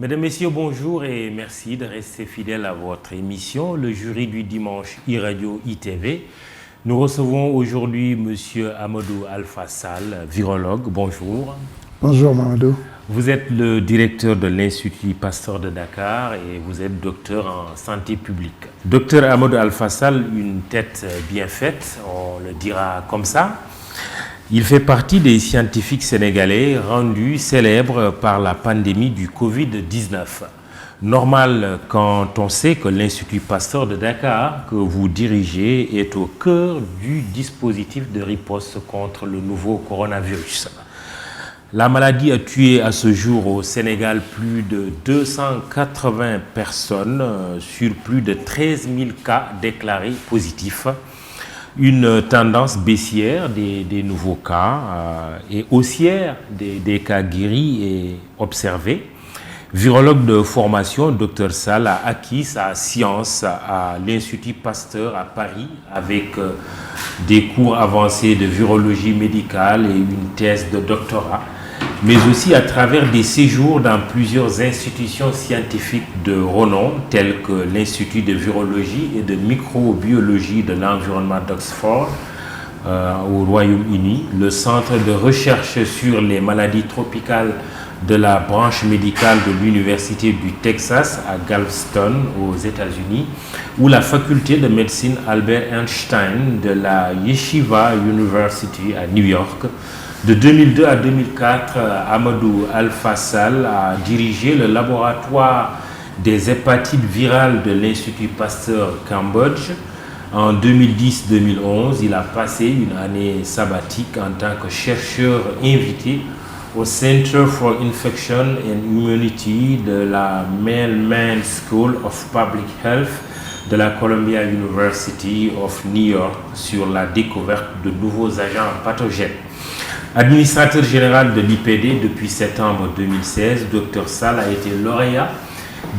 Mesdames, Messieurs, bonjour et merci de rester fidèles à votre émission, le jury du dimanche e-radio ITV. Nous recevons aujourd'hui M. Amadou Alpha Sall, virologue. Bonjour. Bonjour Mamadou. Vous êtes le directeur de l'Institut Pasteur de Dakar et vous êtes docteur en santé publique. Docteur Amadou Alpha Sall, une tête bien faite, on le dira comme ça. Il fait partie des scientifiques sénégalais rendus célèbres par la pandémie du Covid-19. Normal quand on sait que l'Institut Pasteur de Dakar, que vous dirigez, est au cœur du dispositif de riposte contre le nouveau coronavirus. La maladie a tué à ce jour au Sénégal plus de 280 personnes sur plus de 13 000 cas déclarés positifs. Une tendance baissière des nouveaux cas et haussière des cas guéris et observés. Virologue de formation, Dr Sall a acquis sa science à l'Institut Pasteur à Paris avec des cours avancés de virologie médicale et une thèse de doctorat, mais aussi à travers des séjours dans plusieurs institutions scientifiques de renom, telles que l'Institut de virologie et de microbiologie de l'environnement d'Oxford au Royaume-Uni, le Centre de recherche sur les maladies tropicales de la branche médicale de l'Université du Texas à Galveston aux États-Unis, ou la faculté de médecine Albert Einstein de la Yeshiva University à New York. De 2002 à 2004, Amadou Alpha Sall a dirigé le laboratoire des hépatites virales de l'Institut Pasteur Cambodge. En 2010-2011, il a passé une année sabbatique en tant que chercheur invité au Center for Infection and Immunity de la Mailman School of Public Health de la Columbia University of New York sur la découverte de nouveaux agents pathogènes. Administrateur général de l'IPD depuis septembre 2016, Dr Sall a été lauréat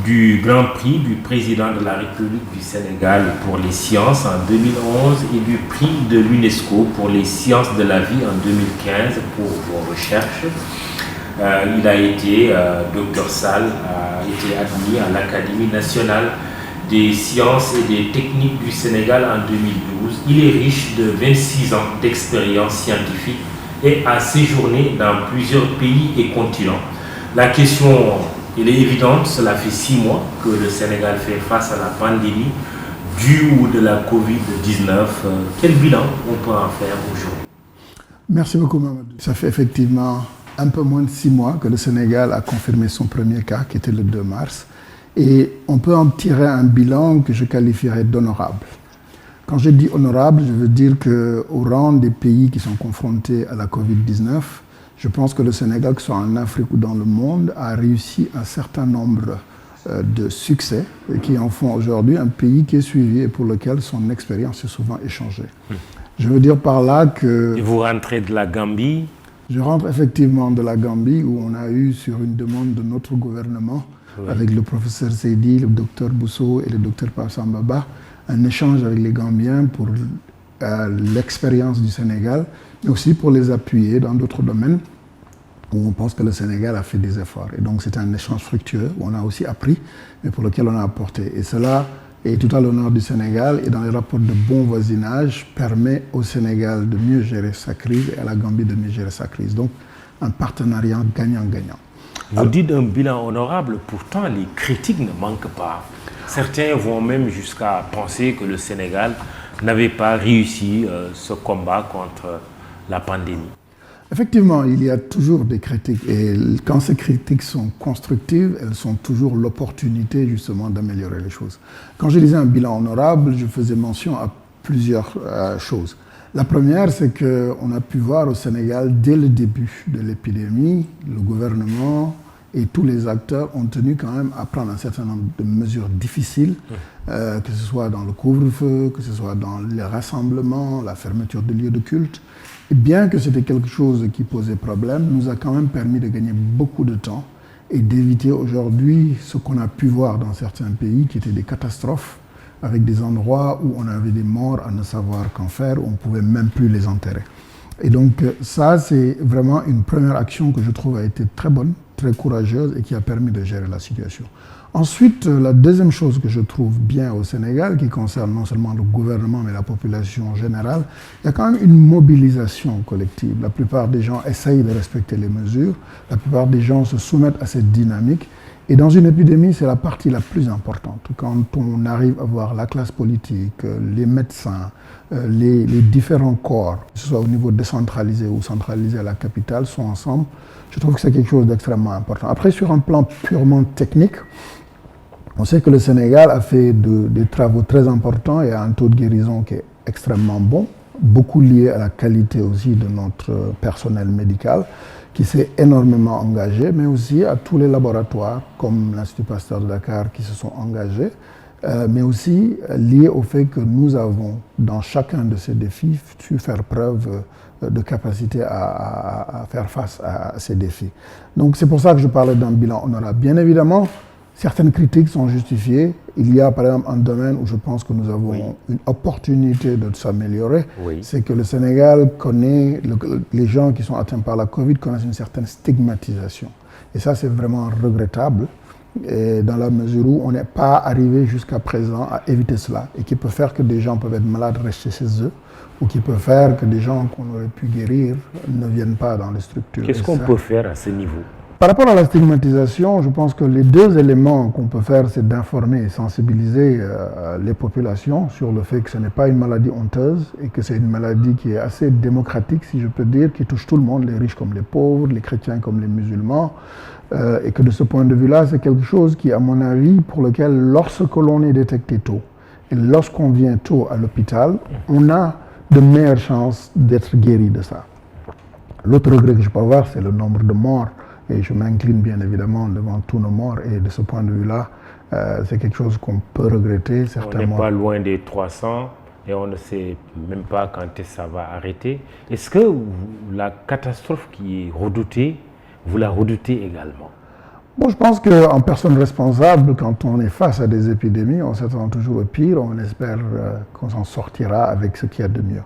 du Grand Prix du président de la République du Sénégal pour les sciences en 2011 et du prix de l'UNESCO pour les sciences de la vie en 2015 pour vos recherches. Dr Sall a été admis à l'Académie nationale des sciences et des techniques du Sénégal en 2012. Il est riche de 26 ans d'expérience scientifique et a séjourné dans plusieurs pays et continents. La question, elle est évidente, cela fait 6 mois que le Sénégal fait face à la pandémie due de la Covid-19. Quel bilan on peut en faire aujourd'hui? Merci beaucoup Mamadou. Ça fait effectivement un peu moins de 6 mois que le Sénégal a confirmé son premier cas, qui était le 2 mars. Et on peut en tirer un bilan que je qualifierais d'honorable. Quand je dis honorable, je veux dire qu'au rang des pays qui sont confrontés à la Covid-19, je pense que le Sénégal, que ce soit en Afrique ou dans le monde, a réussi un certain nombre de succès et qui en font aujourd'hui un pays qui est suivi et pour lequel son expérience est souvent échangée. Je veux dire par là que... Et vous rentrez de la Gambie? Je rentre effectivement de la Gambie où on a eu, sur une demande de notre gouvernement, avec le professeur Seydi, le docteur Bousso et le docteur Passambaba, un échange avec les Gambiens pour l'expérience du Sénégal, mais aussi pour les appuyer dans d'autres domaines où on pense que le Sénégal a fait des efforts. Et donc c'est un échange fructueux où on a aussi appris, mais pour lequel on a apporté. Et cela est tout à l'honneur du Sénégal et dans les rapports de bon voisinage permet au Sénégal de mieux gérer sa crise et à la Gambie de mieux gérer sa crise. Donc un partenariat gagnant-gagnant. Vous dites un bilan honorable, pourtant les critiques ne manquent pas. Certains vont même jusqu'à penser que le Sénégal n'avait pas réussi ce combat contre la pandémie. Effectivement, il y a toujours des critiques et quand ces critiques sont constructives, elles sont toujours l'opportunité justement d'améliorer les choses. Quand je disais un bilan honorable, je faisais mention à plusieurs choses. La première, c'est qu'on a pu voir au Sénégal, dès le début de l'épidémie, le gouvernement et tous les acteurs ont tenu quand même à prendre un certain nombre de mesures difficiles, que ce soit dans le couvre-feu, que ce soit dans les rassemblements, la fermeture de lieux de culte. Et bien que c'était quelque chose qui posait problème, nous a quand même permis de gagner beaucoup de temps et d'éviter aujourd'hui ce qu'on a pu voir dans certains pays, qui étaient des catastrophes, avec des endroits où on avait des morts à ne savoir qu'en faire, où on ne pouvait même plus les enterrer. Et donc ça, c'est vraiment une première action que je trouve a été très bonne, très courageuse et qui a permis de gérer la situation. Ensuite, la deuxième chose que je trouve bien au Sénégal, qui concerne non seulement le gouvernement mais la population générale, il y a quand même une mobilisation collective. La plupart des gens essayent de respecter les mesures, la plupart des gens se soumettent à cette dynamique. Et dans une épidémie, c'est la partie la plus importante. Quand on arrive à voir la classe politique, les médecins, les différents corps, que ce soit au niveau décentralisé ou centralisé à la capitale, sont ensemble, je trouve que c'est quelque chose d'extrêmement important. Après, sur un plan purement technique, on sait que le Sénégal a fait des travaux très importants et a un taux de guérison qui est extrêmement bon, beaucoup lié à la qualité aussi de notre personnel médical, qui s'est énormément engagé, mais aussi à tous les laboratoires, comme l'Institut Pasteur de Dakar, qui se sont engagés, mais aussi lié au fait que nous avons, dans chacun de ces défis, su faire preuve de capacité à faire face à ces défis. Donc c'est pour ça que je parlais d'un bilan honorable. Bien évidemment, certaines critiques sont justifiées. Il y a par exemple un domaine où je pense que nous avons une opportunité de s'améliorer. C'est que le Sénégal connaît, les gens qui sont atteints par la Covid connaissent une certaine stigmatisation. Et ça, c'est vraiment regrettable, et dans la mesure où on n'est pas arrivé jusqu'à présent à éviter cela, et qui peut faire que des gens peuvent être malades, rester chez eux, ou qui peut faire que des gens qu'on aurait pu guérir ne viennent pas dans les structures. Qu'est-ce qu'on peut faire à ce niveau ? Par rapport à la stigmatisation, je pense que les deux éléments qu'on peut faire, c'est d'informer et sensibiliser les populations sur le fait que ce n'est pas une maladie honteuse et que c'est une maladie qui est assez démocratique, si je peux dire, qui touche tout le monde, les riches comme les pauvres, les chrétiens comme les musulmans, et que de ce point de vue-là, c'est quelque chose qui, à mon avis, pour lequel, lorsque l'on est détecté tôt et lorsqu'on vient tôt à l'hôpital, on a de meilleures chances d'être guéri de ça. L'autre regret que je peux avoir, c'est le nombre de morts. Et je m'incline bien évidemment devant tous nos morts. Et de ce point de vue-là, c'est quelque chose qu'on peut regretter certainement. On n'est pas loin des 300 et on ne sait même pas quand ça va arrêter. Est-ce que la catastrophe qui est redoutée, vous la redoutez également ? Bon, je pense qu'en personne responsable, quand on est face à des épidémies, on s'attend toujours au pire. On espère qu'on s'en sortira avec ce qu'il y a de mieux.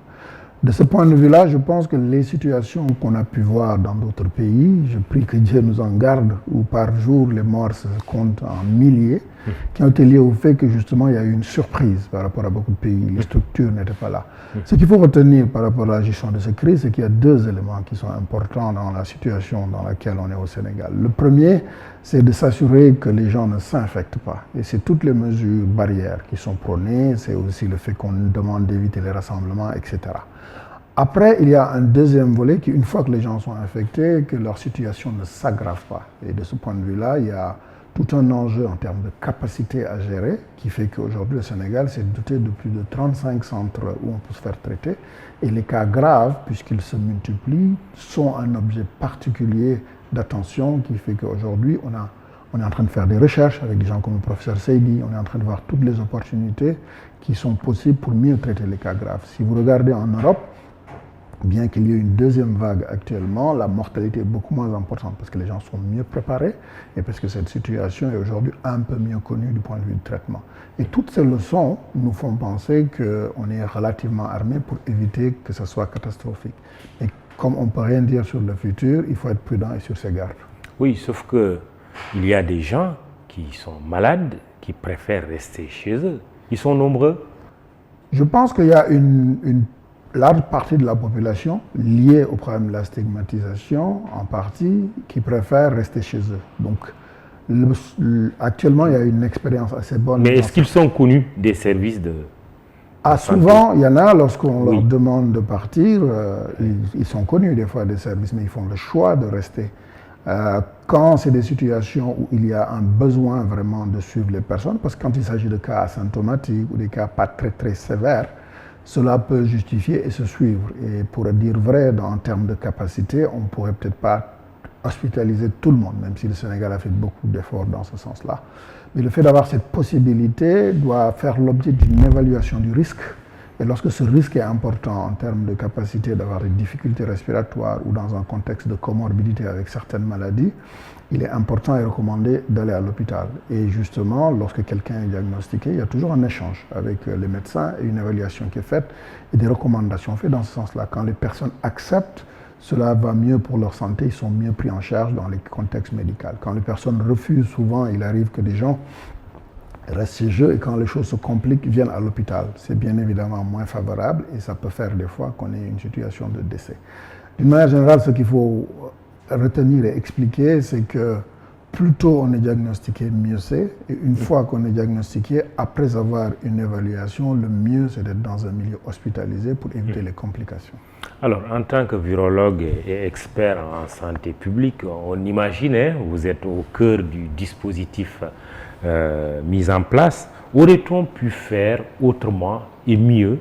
De ce point de vue-là, je pense que les situations qu'on a pu voir dans d'autres pays, je prie que Dieu nous en garde, où par jour les morts se comptent en milliers, qui ont été liées au fait que justement il y a eu une surprise par rapport à beaucoup de pays, les structures n'étaient pas là. Ce qu'il faut retenir par rapport à la gestion de cette crise, c'est qu'il y a deux éléments qui sont importants dans la situation dans laquelle on est au Sénégal. Le premier, c'est de s'assurer que les gens ne s'infectent pas. Et c'est toutes les mesures barrières qui sont prônées, c'est aussi le fait qu'on demande d'éviter les rassemblements, etc. Après, il y a un deuxième volet qui, une fois que les gens sont infectés, que leur situation ne s'aggrave pas. Et de ce point de vue-là, il y a tout un enjeu en termes de capacité à gérer qui fait qu'aujourd'hui, le Sénégal s'est doté de plus de 35 centres où on peut se faire traiter. Et les cas graves, puisqu'ils se multiplient, sont un objet particulier d'attention qui fait qu'aujourd'hui, on est en train de faire des recherches avec des gens comme le professeur Seydi. On est en train de voir toutes les opportunités qui sont possibles pour mieux traiter les cas graves. Si vous regardez en Europe, bien qu'il y ait une deuxième vague actuellement, la mortalité est beaucoup moins importante parce que les gens sont mieux préparés et parce que cette situation est aujourd'hui un peu mieux connue du point de vue du traitement. Et toutes ces leçons nous font penser qu'on est relativement armé pour éviter que ce soit catastrophique. Et comme on ne peut rien dire sur le futur, il faut être prudent et sur ses gardes. Oui, sauf qu'il y a des gens qui sont malades, qui préfèrent rester chez eux. Ils sont nombreux. Je pense qu'il y a une large partie de la population liée au problème de la stigmatisation, en partie, qui préfèrent rester chez eux. Donc, actuellement, il y a une expérience assez bonne. Mais est-ce qu'ils sont connus des services de souvent, il y en a, lorsqu'on leur demande de partir, ils sont connus des fois des services, mais ils font le choix de rester. Quand c'est des situations où il y a un besoin vraiment de suivre les personnes, parce que quand il s'agit de cas asymptomatiques ou des cas pas très très sévères, cela peut justifier et se suivre. Et pour dire vrai, en termes de capacité, on ne pourrait peut-être pas hospitaliser tout le monde, même si le Sénégal a fait beaucoup d'efforts dans ce sens-là. Mais le fait d'avoir cette possibilité doit faire l'objet d'une évaluation du risque. Et lorsque ce risque est important en termes de capacité d'avoir des difficultés respiratoires ou dans un contexte de comorbidité avec certaines maladies, il est important et recommandé d'aller à l'hôpital. Et justement, lorsque quelqu'un est diagnostiqué, il y a toujours un échange avec les médecins et une évaluation qui est faite et des recommandations faites dans ce sens-là. Quand les personnes acceptent cela va mieux pour leur santé, ils sont mieux pris en charge dans les contextes médicaux. Quand les personnes refusent, souvent, il arrive que des gens restent chez eux et quand les choses se compliquent, ils viennent à l'hôpital. C'est bien évidemment moins favorable et ça peut faire des fois qu'on ait une situation de décès. D'une manière générale, ce qu'il faut retenir et expliquer, c'est que plus tôt on est diagnostiqué, mieux c'est. Et une fois qu'on est diagnostiqué, après avoir une évaluation, le mieux c'est d'être dans un milieu hospitalisé pour éviter les complications. Alors, en tant que virologue et expert en santé publique, on imagine, vous êtes au cœur du dispositif mis en place. Aurait-on pu faire autrement et mieux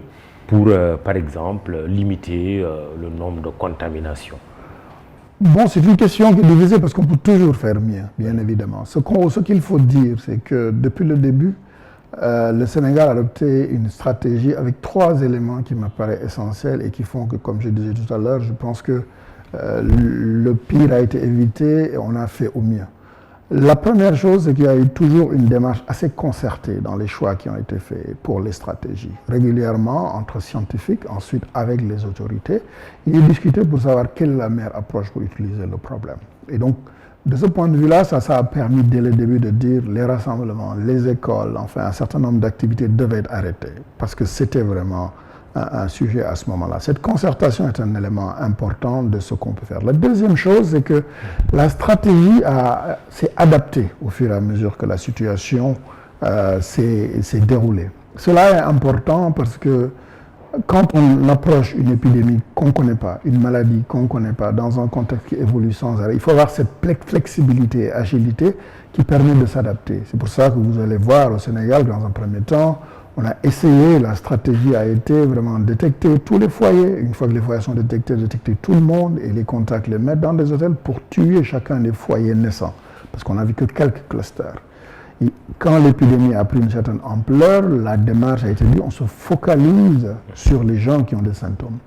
pour, par exemple, limiter le nombre de contaminations? Bon, c'est une question qui est divisée parce qu'on peut toujours faire mieux, bien évidemment. Ce qu'il faut dire, c'est que depuis le début, le Sénégal a adopté une stratégie avec 3 éléments qui me paraissent essentiels et qui font que, comme je disais tout à l'heure, je pense que le pire a été évité et on a fait au mieux. La première chose, c'est qu'il y a eu toujours une démarche assez concertée dans les choix qui ont été faits pour les stratégies. Régulièrement, entre scientifiques, ensuite avec les autorités, il est discuté pour savoir quelle est la meilleure approche pour utiliser le problème. Et donc, de ce point de vue-là, ça a permis dès le début de dire les rassemblements, les écoles, enfin un certain nombre d'activités devaient être arrêtées parce que c'était vraiment un sujet à ce moment-là. Cette concertation est un élément important de ce qu'on peut faire. La deuxième chose, c'est que la stratégie s'est adaptée au fur et à mesure que la situation s'est déroulée. Cela est important parce que quand on approche une épidémie qu'on ne connaît pas, une maladie qu'on ne connaît pas, dans un contexte qui évolue sans arrêt, il faut avoir cette flexibilité et agilité qui permet de s'adapter. C'est pour ça que vous allez voir au Sénégal, dans un premier temps, on a essayé, la stratégie a été vraiment détecter tous les foyers. Une fois que les foyers sont détectés tout le monde et les contacts, les mettre dans des hôtels pour tuer chacun des foyers naissants. Parce qu'on n'a vu que quelques clusters. Et quand l'épidémie a pris une certaine ampleur, la démarche a été dit, on se focalise sur les gens qui ont des symptômes.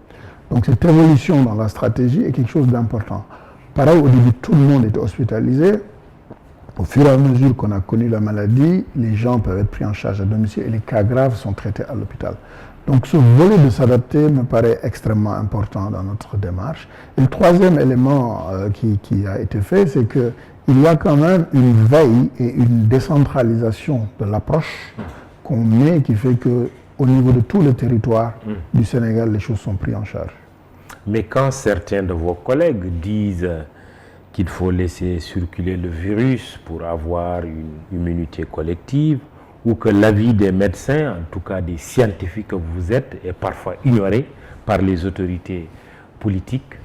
Donc cette évolution dans la stratégie est quelque chose d'important. Pareil, au début, tout le monde était hospitalisé. Au fur et à mesure qu'on a connu la maladie, les gens peuvent être pris en charge à domicile et les cas graves sont traités à l'hôpital. Donc ce volet de s'adapter me paraît extrêmement important dans notre démarche. Et le troisième élément qui a été fait, c'est qu'il y a quand même une veille et une décentralisation de l'approche qu'on met qui fait qu'au niveau de tout le territoire du Sénégal, les choses sont prises en charge. Mais quand certains de vos collègues disent qu'il faut laisser circuler le virus pour avoir une immunité collective, ou que l'avis des médecins, en tout cas des scientifiques que vous êtes, est parfois ignoré par les autorités politiques,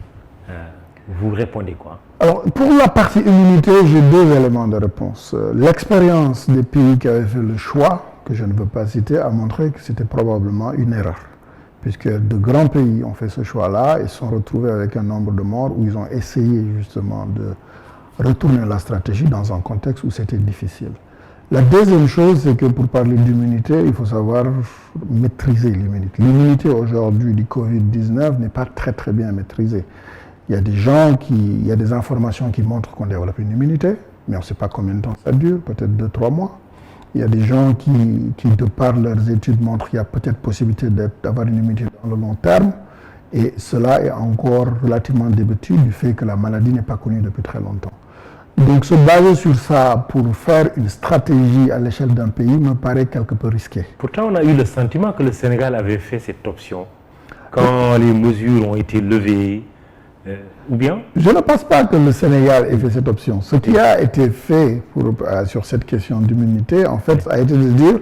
vous répondez quoi? Alors, pour la partie immunité, j'ai 2 éléments de réponse. L'expérience des pays qui avaient fait le choix, que je ne veux pas citer, a montré que c'était probablement une erreur. Puisque de grands pays ont fait ce choix-là et se sont retrouvés avec un nombre de morts où ils ont essayé justement de retourner la stratégie dans un contexte où c'était difficile. La deuxième chose, c'est que pour parler d'immunité, il faut savoir maîtriser l'immunité. L'immunité aujourd'hui du Covid-19 n'est pas très très bien maîtrisée. Il y a il y a des informations qui montrent qu'on développe une immunité, mais on ne sait pas combien de temps ça dure, peut-être 2-3 mois. Il y a des gens qui, de par leurs études, montrent qu'il y a peut-être possibilité d'avoir une immunité dans le long terme. Et cela est encore relativement débattu du fait que la maladie n'est pas connue depuis très longtemps. Donc se baser sur ça pour faire une stratégie à l'échelle d'un pays me paraît quelque peu risqué. Pourtant, on a eu le sentiment que le Sénégal avait fait cette option quand les mesures ont été levées. Ou bien? Je ne pense pas que le Sénégal ait fait cette option. Ce qui a été fait sur cette question d'immunité, en fait, a été de dire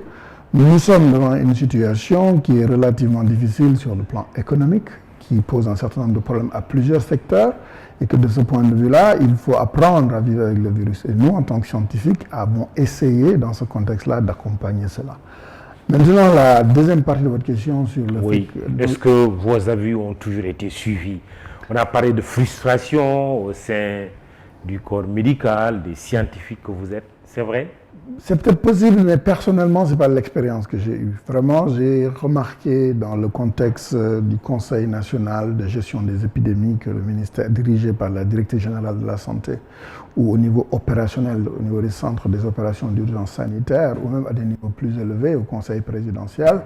nous sommes devant une situation qui est relativement difficile sur le plan économique, qui pose un certain nombre de problèmes à plusieurs secteurs, et que de ce point de vue-là, il faut apprendre à vivre avec le virus. Et nous, en tant que scientifiques, avons essayé, dans ce contexte-là, d'accompagner cela. Maintenant, la deuxième partie de votre question sur le fait que... Est-ce que vos avis ont toujours été suivis? On a parlé de frustration au sein du corps médical, des scientifiques que vous êtes, c'est vrai? C'est peut-être possible, mais personnellement, ce n'est pas l'expérience que j'ai eue. Vraiment, j'ai remarqué dans le contexte du Conseil national de gestion des épidémies que le ministère dirigé par la Directrice générale de la santé, ou au niveau opérationnel, au niveau des centres des opérations d'urgence sanitaire, ou même à des niveaux plus élevés, au Conseil présidentiel,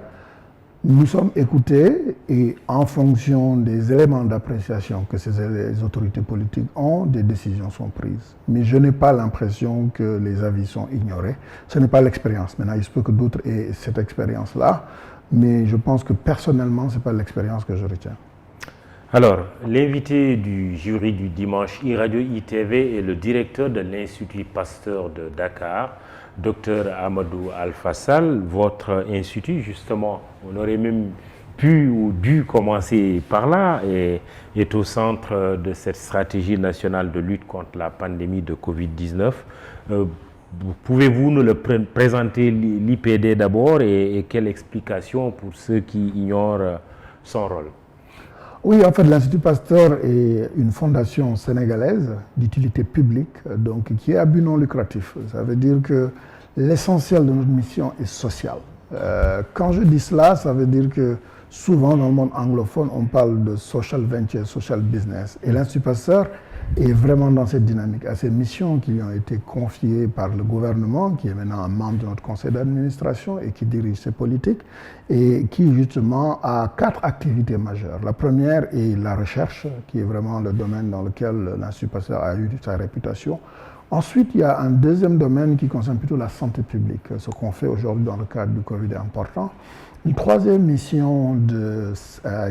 Nous sommes écoutés et en fonction des éléments d'appréciation que les autorités politiques ont, des décisions sont prises. Mais je n'ai pas l'impression que les avis sont ignorés. Ce n'est pas l'expérience. Maintenant, il se peut que d'autres aient cette expérience-là, mais je pense que personnellement, ce n'est pas l'expérience que je retiens. Alors, l'invité du jury du dimanche e-radio ITV est le directeur de l'Institut Pasteur de Dakar, Dr Amadou Alpha-Sall. Votre institut, justement, on aurait même pu ou dû commencer par là, et est au centre de cette stratégie nationale de lutte contre la pandémie de Covid-19. Pouvez-vous nous le présenter, l'IPD d'abord, et quelle explication pour ceux qui ignorent son rôle? Oui, en fait, l'Institut Pasteur est une fondation sénégalaise d'utilité publique, donc qui est à but non lucratif. Ça veut dire que l'essentiel de notre mission est social. Quand je dis cela, ça veut dire que souvent dans le monde anglophone, on parle de social venture, social business. Et l'Institut Pasteur est vraiment dans cette dynamique, à ces missions qui lui ont été confiées par le gouvernement, qui est maintenant un membre de notre conseil d'administration et qui dirige ses politiques, et qui justement a 4 activités majeures. La première est la recherche, qui est vraiment le domaine dans lequel l'Institut Pasteur a eu sa réputation. Ensuite, il y a un deuxième domaine qui concerne plutôt la santé publique, ce qu'on fait aujourd'hui dans le cadre du Covid est important. Une troisième mission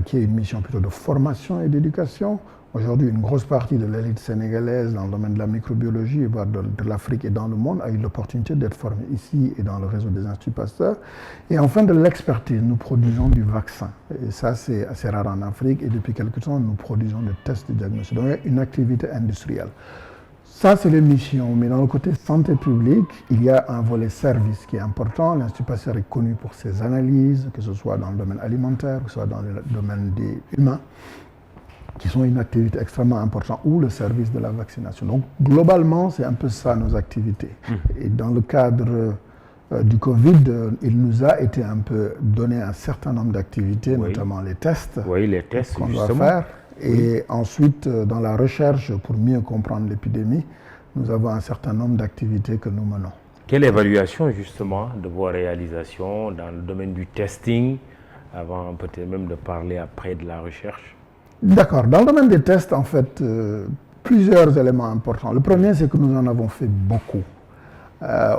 qui est une mission plutôt de formation et d'éducation. Aujourd'hui, une grosse partie de l'élite sénégalaise dans le domaine de la microbiologie, voire de l'Afrique et dans le monde, a eu l'opportunité d'être formée ici et dans le réseau des Instituts Pasteur. Et enfin, de l'expertise. Nous produisons du vaccin. Et ça, c'est assez rare en Afrique. Et depuis quelque temps, nous produisons des tests de diagnostic. Donc, une activité industrielle. Ça, c'est les missions. Mais dans le côté santé publique, il y a un volet service qui est important. L'Institut Pasteur est connu pour ses analyses, que ce soit dans le domaine alimentaire, que ce soit dans le domaine des humains, qui sont une activité extrêmement importante, ou le service de la vaccination. Donc, globalement, c'est un peu ça, nos activités. Et dans le cadre du Covid, il nous a été un peu donné un certain nombre d'activités, notamment les tests, qu'on doit faire. Et ensuite, dans la recherche, pour mieux comprendre l'épidémie, nous avons un certain nombre d'activités que nous menons. Quelle évaluation, justement, de vos réalisations dans le domaine du testing, avant peut-être même de parler après de la recherche? D'accord. Dans le domaine des tests, en fait, plusieurs éléments importants. Le premier, c'est que nous en avons fait beaucoup.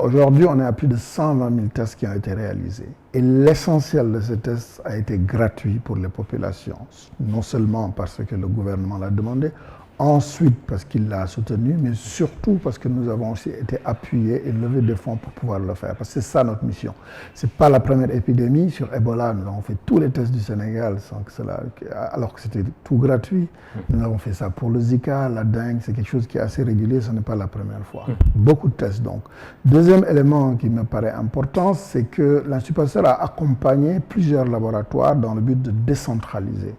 Aujourd'hui, on est à plus de 120 000 tests qui ont été réalisés. Et l'essentiel de ces tests a été gratuit pour les populations. Non seulement parce que le gouvernement l'a demandé, ensuite parce qu'il l'a soutenu, mais surtout parce que nous avons aussi été appuyés et levé des fonds pour pouvoir le faire. Parce que c'est ça notre mission. Ce n'est pas la première épidémie. Sur Ebola, nous avons fait tous les tests du Sénégal sans que cela, alors que c'était tout gratuit. Nous avons fait ça pour le Zika, la dengue. C'est quelque chose qui est assez régulier. Ce n'est pas la première fois. Beaucoup de tests donc. Deuxième élément qui me paraît important, c'est que l'Institut Pasteur a accompagné plusieurs laboratoires dans le but de décentraliser.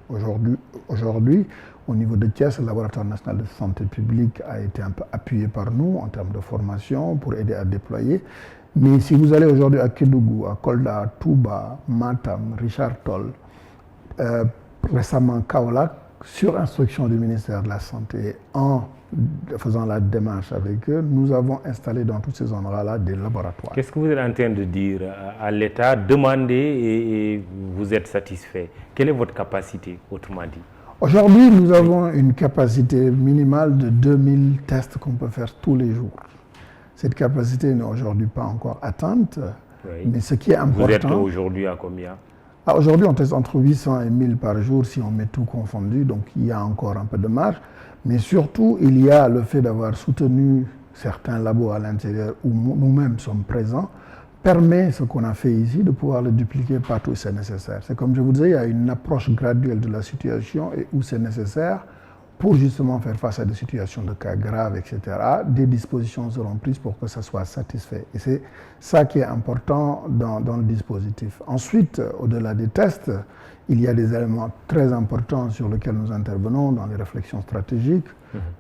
Aujourd'hui, au niveau de Thiès, le laboratoire national de santé publique a été un peu appuyé par nous en termes de formation pour aider à déployer. Mais si vous allez aujourd'hui à Kédougou, à Kolda, à Touba, Matam, Richard Toll, récemment Kaolack, sur instruction du ministère de la Santé, en faisant la démarche avec eux, nous avons installé dans tous ces endroits-là des laboratoires. Qu'est-ce que vous êtes en train de dire à l'État? Demandez et vous êtes satisfait. Quelle est votre capacité, autrement dit? Aujourd'hui, nous avons une capacité minimale de 2000 tests qu'on peut faire tous les jours. Cette capacité n'est aujourd'hui pas encore atteinte, mais ce qui est important... Vous êtes aujourd'hui à combien? Aujourd'hui, on teste entre 800 et 1000 par jour si on met tout confondu, donc il y a encore un peu de marge. Mais surtout, il y a le fait d'avoir soutenu certains labos à l'intérieur où nous-mêmes sommes présents, permet ce qu'on a fait ici de pouvoir le dupliquer partout où c'est nécessaire. C'est comme je vous disais, il y a une approche graduelle de la situation et où c'est nécessaire pour justement faire face à des situations de cas graves, etc. Des dispositions seront prises pour que ça soit satisfait. Et c'est ça qui est important dans le dispositif. Ensuite, au-delà des tests, il y a des éléments très importants sur lesquels nous intervenons dans les réflexions stratégiques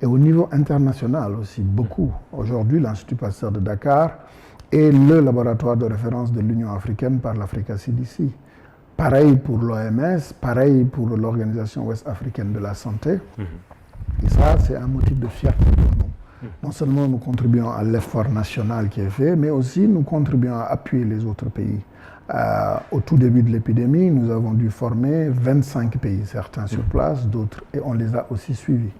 et au niveau international aussi, beaucoup. Aujourd'hui, l'Institut Pasteur de Dakar est le laboratoire de référence de l'Union africaine par l'Africa CDC. Pareil pour l'OMS, pareil pour l'Organisation ouest-africaine de la santé. Et ça, c'est un motif de fierté pour nous. Non seulement nous contribuons à l'effort national qui est fait, mais aussi nous contribuons à appuyer les autres pays Au tout début de l'épidémie, nous avons dû former 25 pays, certains sur place, d'autres, et on les a aussi suivis.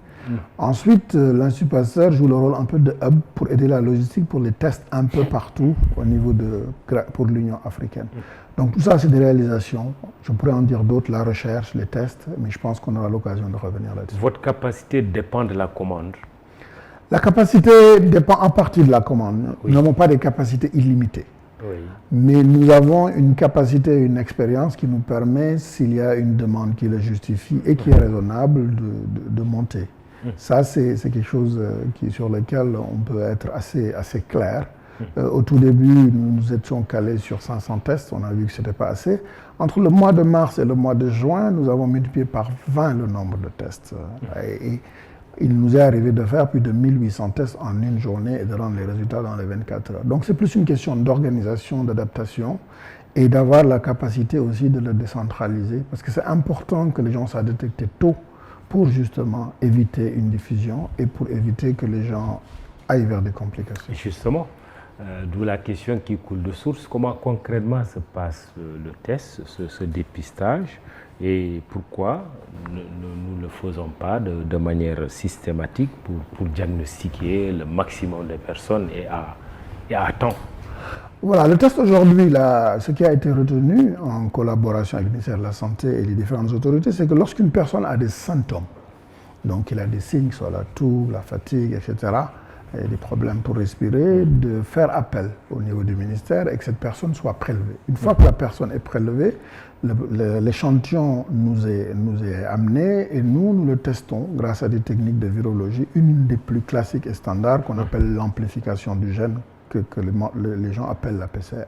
Ensuite, l'Institut Pasteur joue le rôle un peu de hub pour aider la logistique pour les tests un peu partout au niveau pour l'Union africaine. Donc tout ça, c'est des réalisations. Je pourrais en dire d'autres, la recherche, les tests, mais je pense qu'on aura l'occasion de revenir là-dessus. Votre capacité dépend de la commande? La capacité dépend en partie de la commande. Nous n'avons pas des capacités illimitées. Oui. Mais nous avons une capacité, une expérience qui nous permet, s'il y a une demande qui le justifie et qui est raisonnable, de monter. Ça, c'est quelque chose sur lequel on peut être assez clair. Au tout début, nous étions calés sur 500 tests, on a vu que ce n'était pas assez. Entre le mois de mars et le mois de juin, nous avons multiplié par 20 le nombre de tests. Et il nous est arrivé de faire plus de 1800 tests en une journée et de rendre les résultats dans les 24 heures. Donc c'est plus une question d'organisation, d'adaptation et d'avoir la capacité aussi de le décentraliser. Parce que c'est important que les gens soient détectés tôt pour justement éviter une diffusion et pour éviter que les gens aillent vers des complications. Justement, d'où la question qui coule de source, comment concrètement se passe le test, ce dépistage, et pourquoi nous ne le faisons pas de manière systématique pour diagnostiquer le maximum de personnes et à temps? Voilà, le test aujourd'hui, ce qui a été retenu en collaboration avec le ministère de la Santé et les différentes autorités, c'est que lorsqu'une personne a des symptômes, donc il a des signes, soit la toux, la fatigue, etc., et des problèmes pour respirer, de faire appel au niveau du ministère et que cette personne soit prélevée. Une fois que la personne est prélevée, l'échantillon nous est amené et nous le testons grâce à des techniques de virologie, une des plus classiques et standards qu'on appelle l'amplification du gène, que les gens appellent la PCR.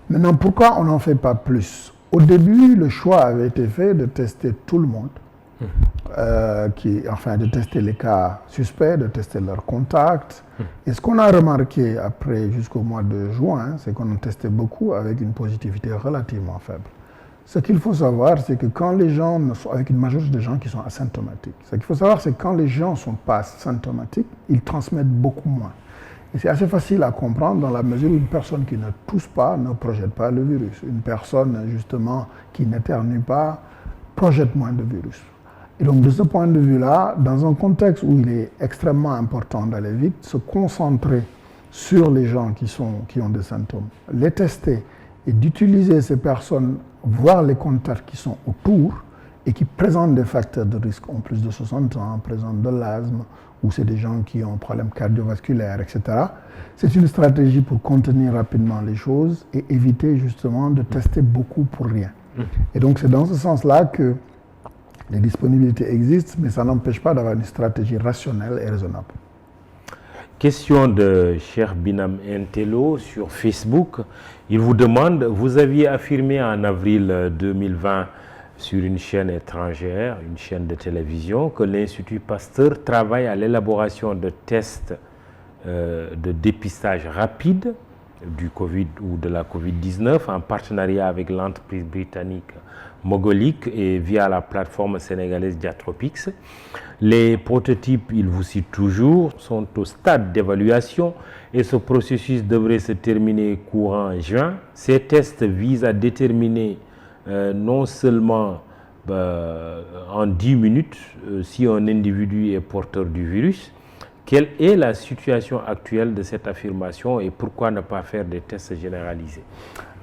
Maintenant, pourquoi on n'en fait pas plus? Au début, le choix avait été fait de tester tout le monde, de tester les cas suspects, de tester leurs contacts. Et ce qu'on a remarqué après, jusqu'au mois de juin, c'est qu'on en testait beaucoup avec une positivité relativement faible. Ce qu'il faut savoir, c'est que quand les gens, avec une majorité de gens qui sont asymptomatiques, ce qu'il faut savoir, c'est que quand les gens ne sont pas symptomatiques, ils transmettent beaucoup moins. Et c'est assez facile à comprendre dans la mesure où une personne qui ne tousse pas ne projette pas le virus. Une personne, justement, qui n'éternue pas, projette moins de virus. Et donc, de ce point de vue-là, dans un contexte où il est extrêmement important d'aller vite, se concentrer sur les gens qui ont des symptômes, les tester et d'utiliser ces personnes, voir les contacts qui sont autour et qui présentent des facteurs de risque, ont plus de 60 ans, présentent de l'asthme, ou c'est des gens qui ont un problème cardiovasculaire, etc. C'est une stratégie pour contenir rapidement les choses et éviter justement de tester beaucoup pour rien. Et donc c'est dans ce sens-là que les disponibilités existent, mais ça n'empêche pas d'avoir une stratégie rationnelle et raisonnable. Question de cher Binam Intello sur Facebook. Il vous demande, vous aviez affirmé en avril 2020 sur une chaîne étrangère, une chaîne de télévision, que l'Institut Pasteur travaille à l'élaboration de tests de dépistage rapide du Covid ou de la Covid-19 en partenariat avec l'entreprise britannique Mogolic et via la plateforme sénégalaise Diatropix. Les prototypes, il vous cite toujours, sont au stade d'évaluation et ce processus devrait se terminer courant juin. Ces tests visent à déterminer non seulement en 10 minutes si un individu est porteur du virus. Quelle est la situation actuelle de cette affirmation et pourquoi ne pas faire des tests généralisés?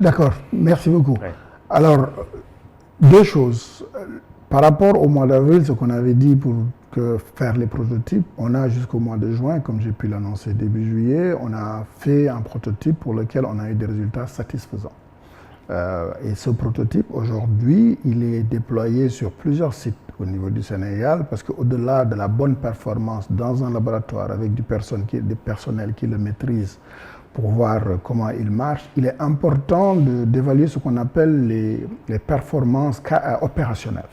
D'accord, merci beaucoup. Ouais. Alors, deux choses. Par rapport au mois d'avril, ce qu'on avait dit pour faire les prototypes, on a jusqu'au mois de juin, comme j'ai pu l'annoncer début juillet, on a fait un prototype pour lequel on a eu des résultats satisfaisants. Et ce prototype, aujourd'hui, il est déployé sur plusieurs sites au niveau du Sénégal, parce qu'au-delà de la bonne performance dans un laboratoire avec des personnels qui le maîtrisent pour voir comment il marche, il est important d'évaluer ce qu'on appelle les performances opérationnelles.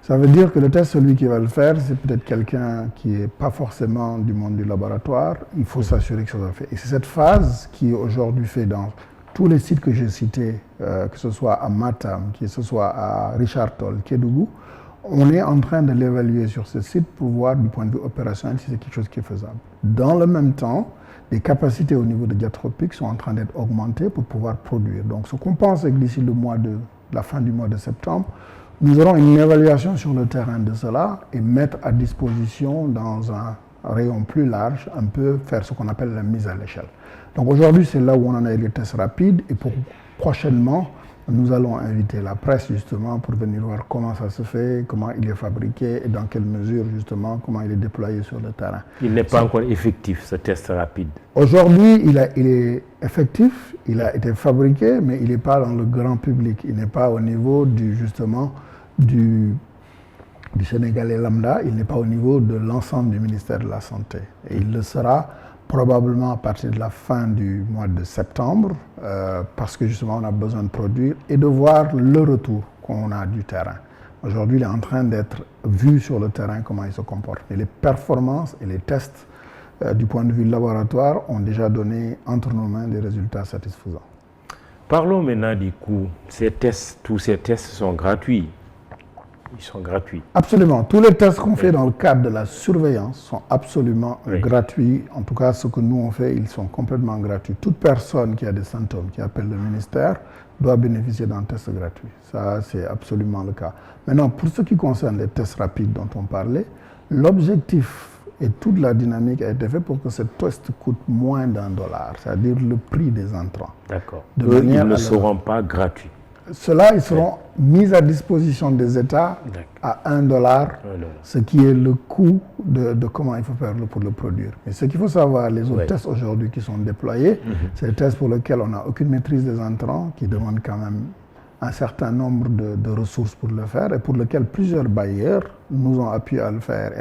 Ça veut dire que le test, celui qui va le faire, c'est peut-être quelqu'un qui n'est pas forcément du monde du laboratoire. Il faut s'assurer que ça soit fait. Et c'est cette phase qui est aujourd'hui faite dans tous les sites que j'ai cités, que ce soit à Matam, que ce soit à Richard Toll, Kédougou, On est en train de l'évaluer sur ce site pour voir du point de vue opérationnel si c'est quelque chose qui est faisable. Dans le même temps, les capacités au niveau de Diatropique sont en train d'être augmentées pour pouvoir produire. Donc ce qu'on pense, c'est que d'ici la fin du mois de septembre, nous aurons une évaluation sur le terrain de cela et mettre à disposition dans un rayon plus large, un peu faire ce qu'on appelle la mise à l'échelle. Donc aujourd'hui, c'est là où on en a eu les tests rapides et prochainement, nous allons inviter la presse justement pour venir voir comment ça se fait, comment il est fabriqué et dans quelle mesure justement, comment il est déployé sur le terrain. Il n'est pas encore effectif, ce test rapide. Aujourd'hui, il est effectif, il a été fabriqué, mais il n'est pas dans le grand public. Il n'est pas au niveau du Sénégalais lambda, il n'est pas au niveau de l'ensemble du ministère de la Santé. Et il le sera probablement à partir de la fin du mois de septembre, parce que justement on a besoin de produire et de voir le retour qu'on a du terrain. Aujourd'hui, il est en train d'être vu sur le terrain comment il se comporte. Et les performances et les tests du point de vue laboratoire ont déjà donné entre nos mains des résultats satisfaisants. Parlons maintenant du coût. Tous ces tests sont gratuits. Ils sont gratuits. Absolument. Tous les tests qu'on fait dans le cadre de la surveillance sont absolument gratuits. En tout cas, ce que nous on fait, ils sont complètement gratuits. Toute personne qui a des symptômes, qui appelle le ministère, doit bénéficier d'un test gratuit. Ça, c'est absolument le cas. Maintenant, pour ce qui concerne les tests rapides dont on parlait, l'objectif et toute la dynamique a été faite pour que ce test coûte moins $1, c'est-à-dire le prix des entrants. D'accord. Ils ne seront pas gratuits. Ceux-là, ils seront mis à disposition des États à $1, ce qui est le coût de comment il faut faire pour le produire. Mais ce qu'il faut savoir, les autres tests aujourd'hui qui sont déployés, c'est des tests pour lesquels on n'a aucune maîtrise des entrants, qui demandent quand même un certain nombre de ressources pour le faire et pour lesquels plusieurs bailleurs nous ont appuyé à le faire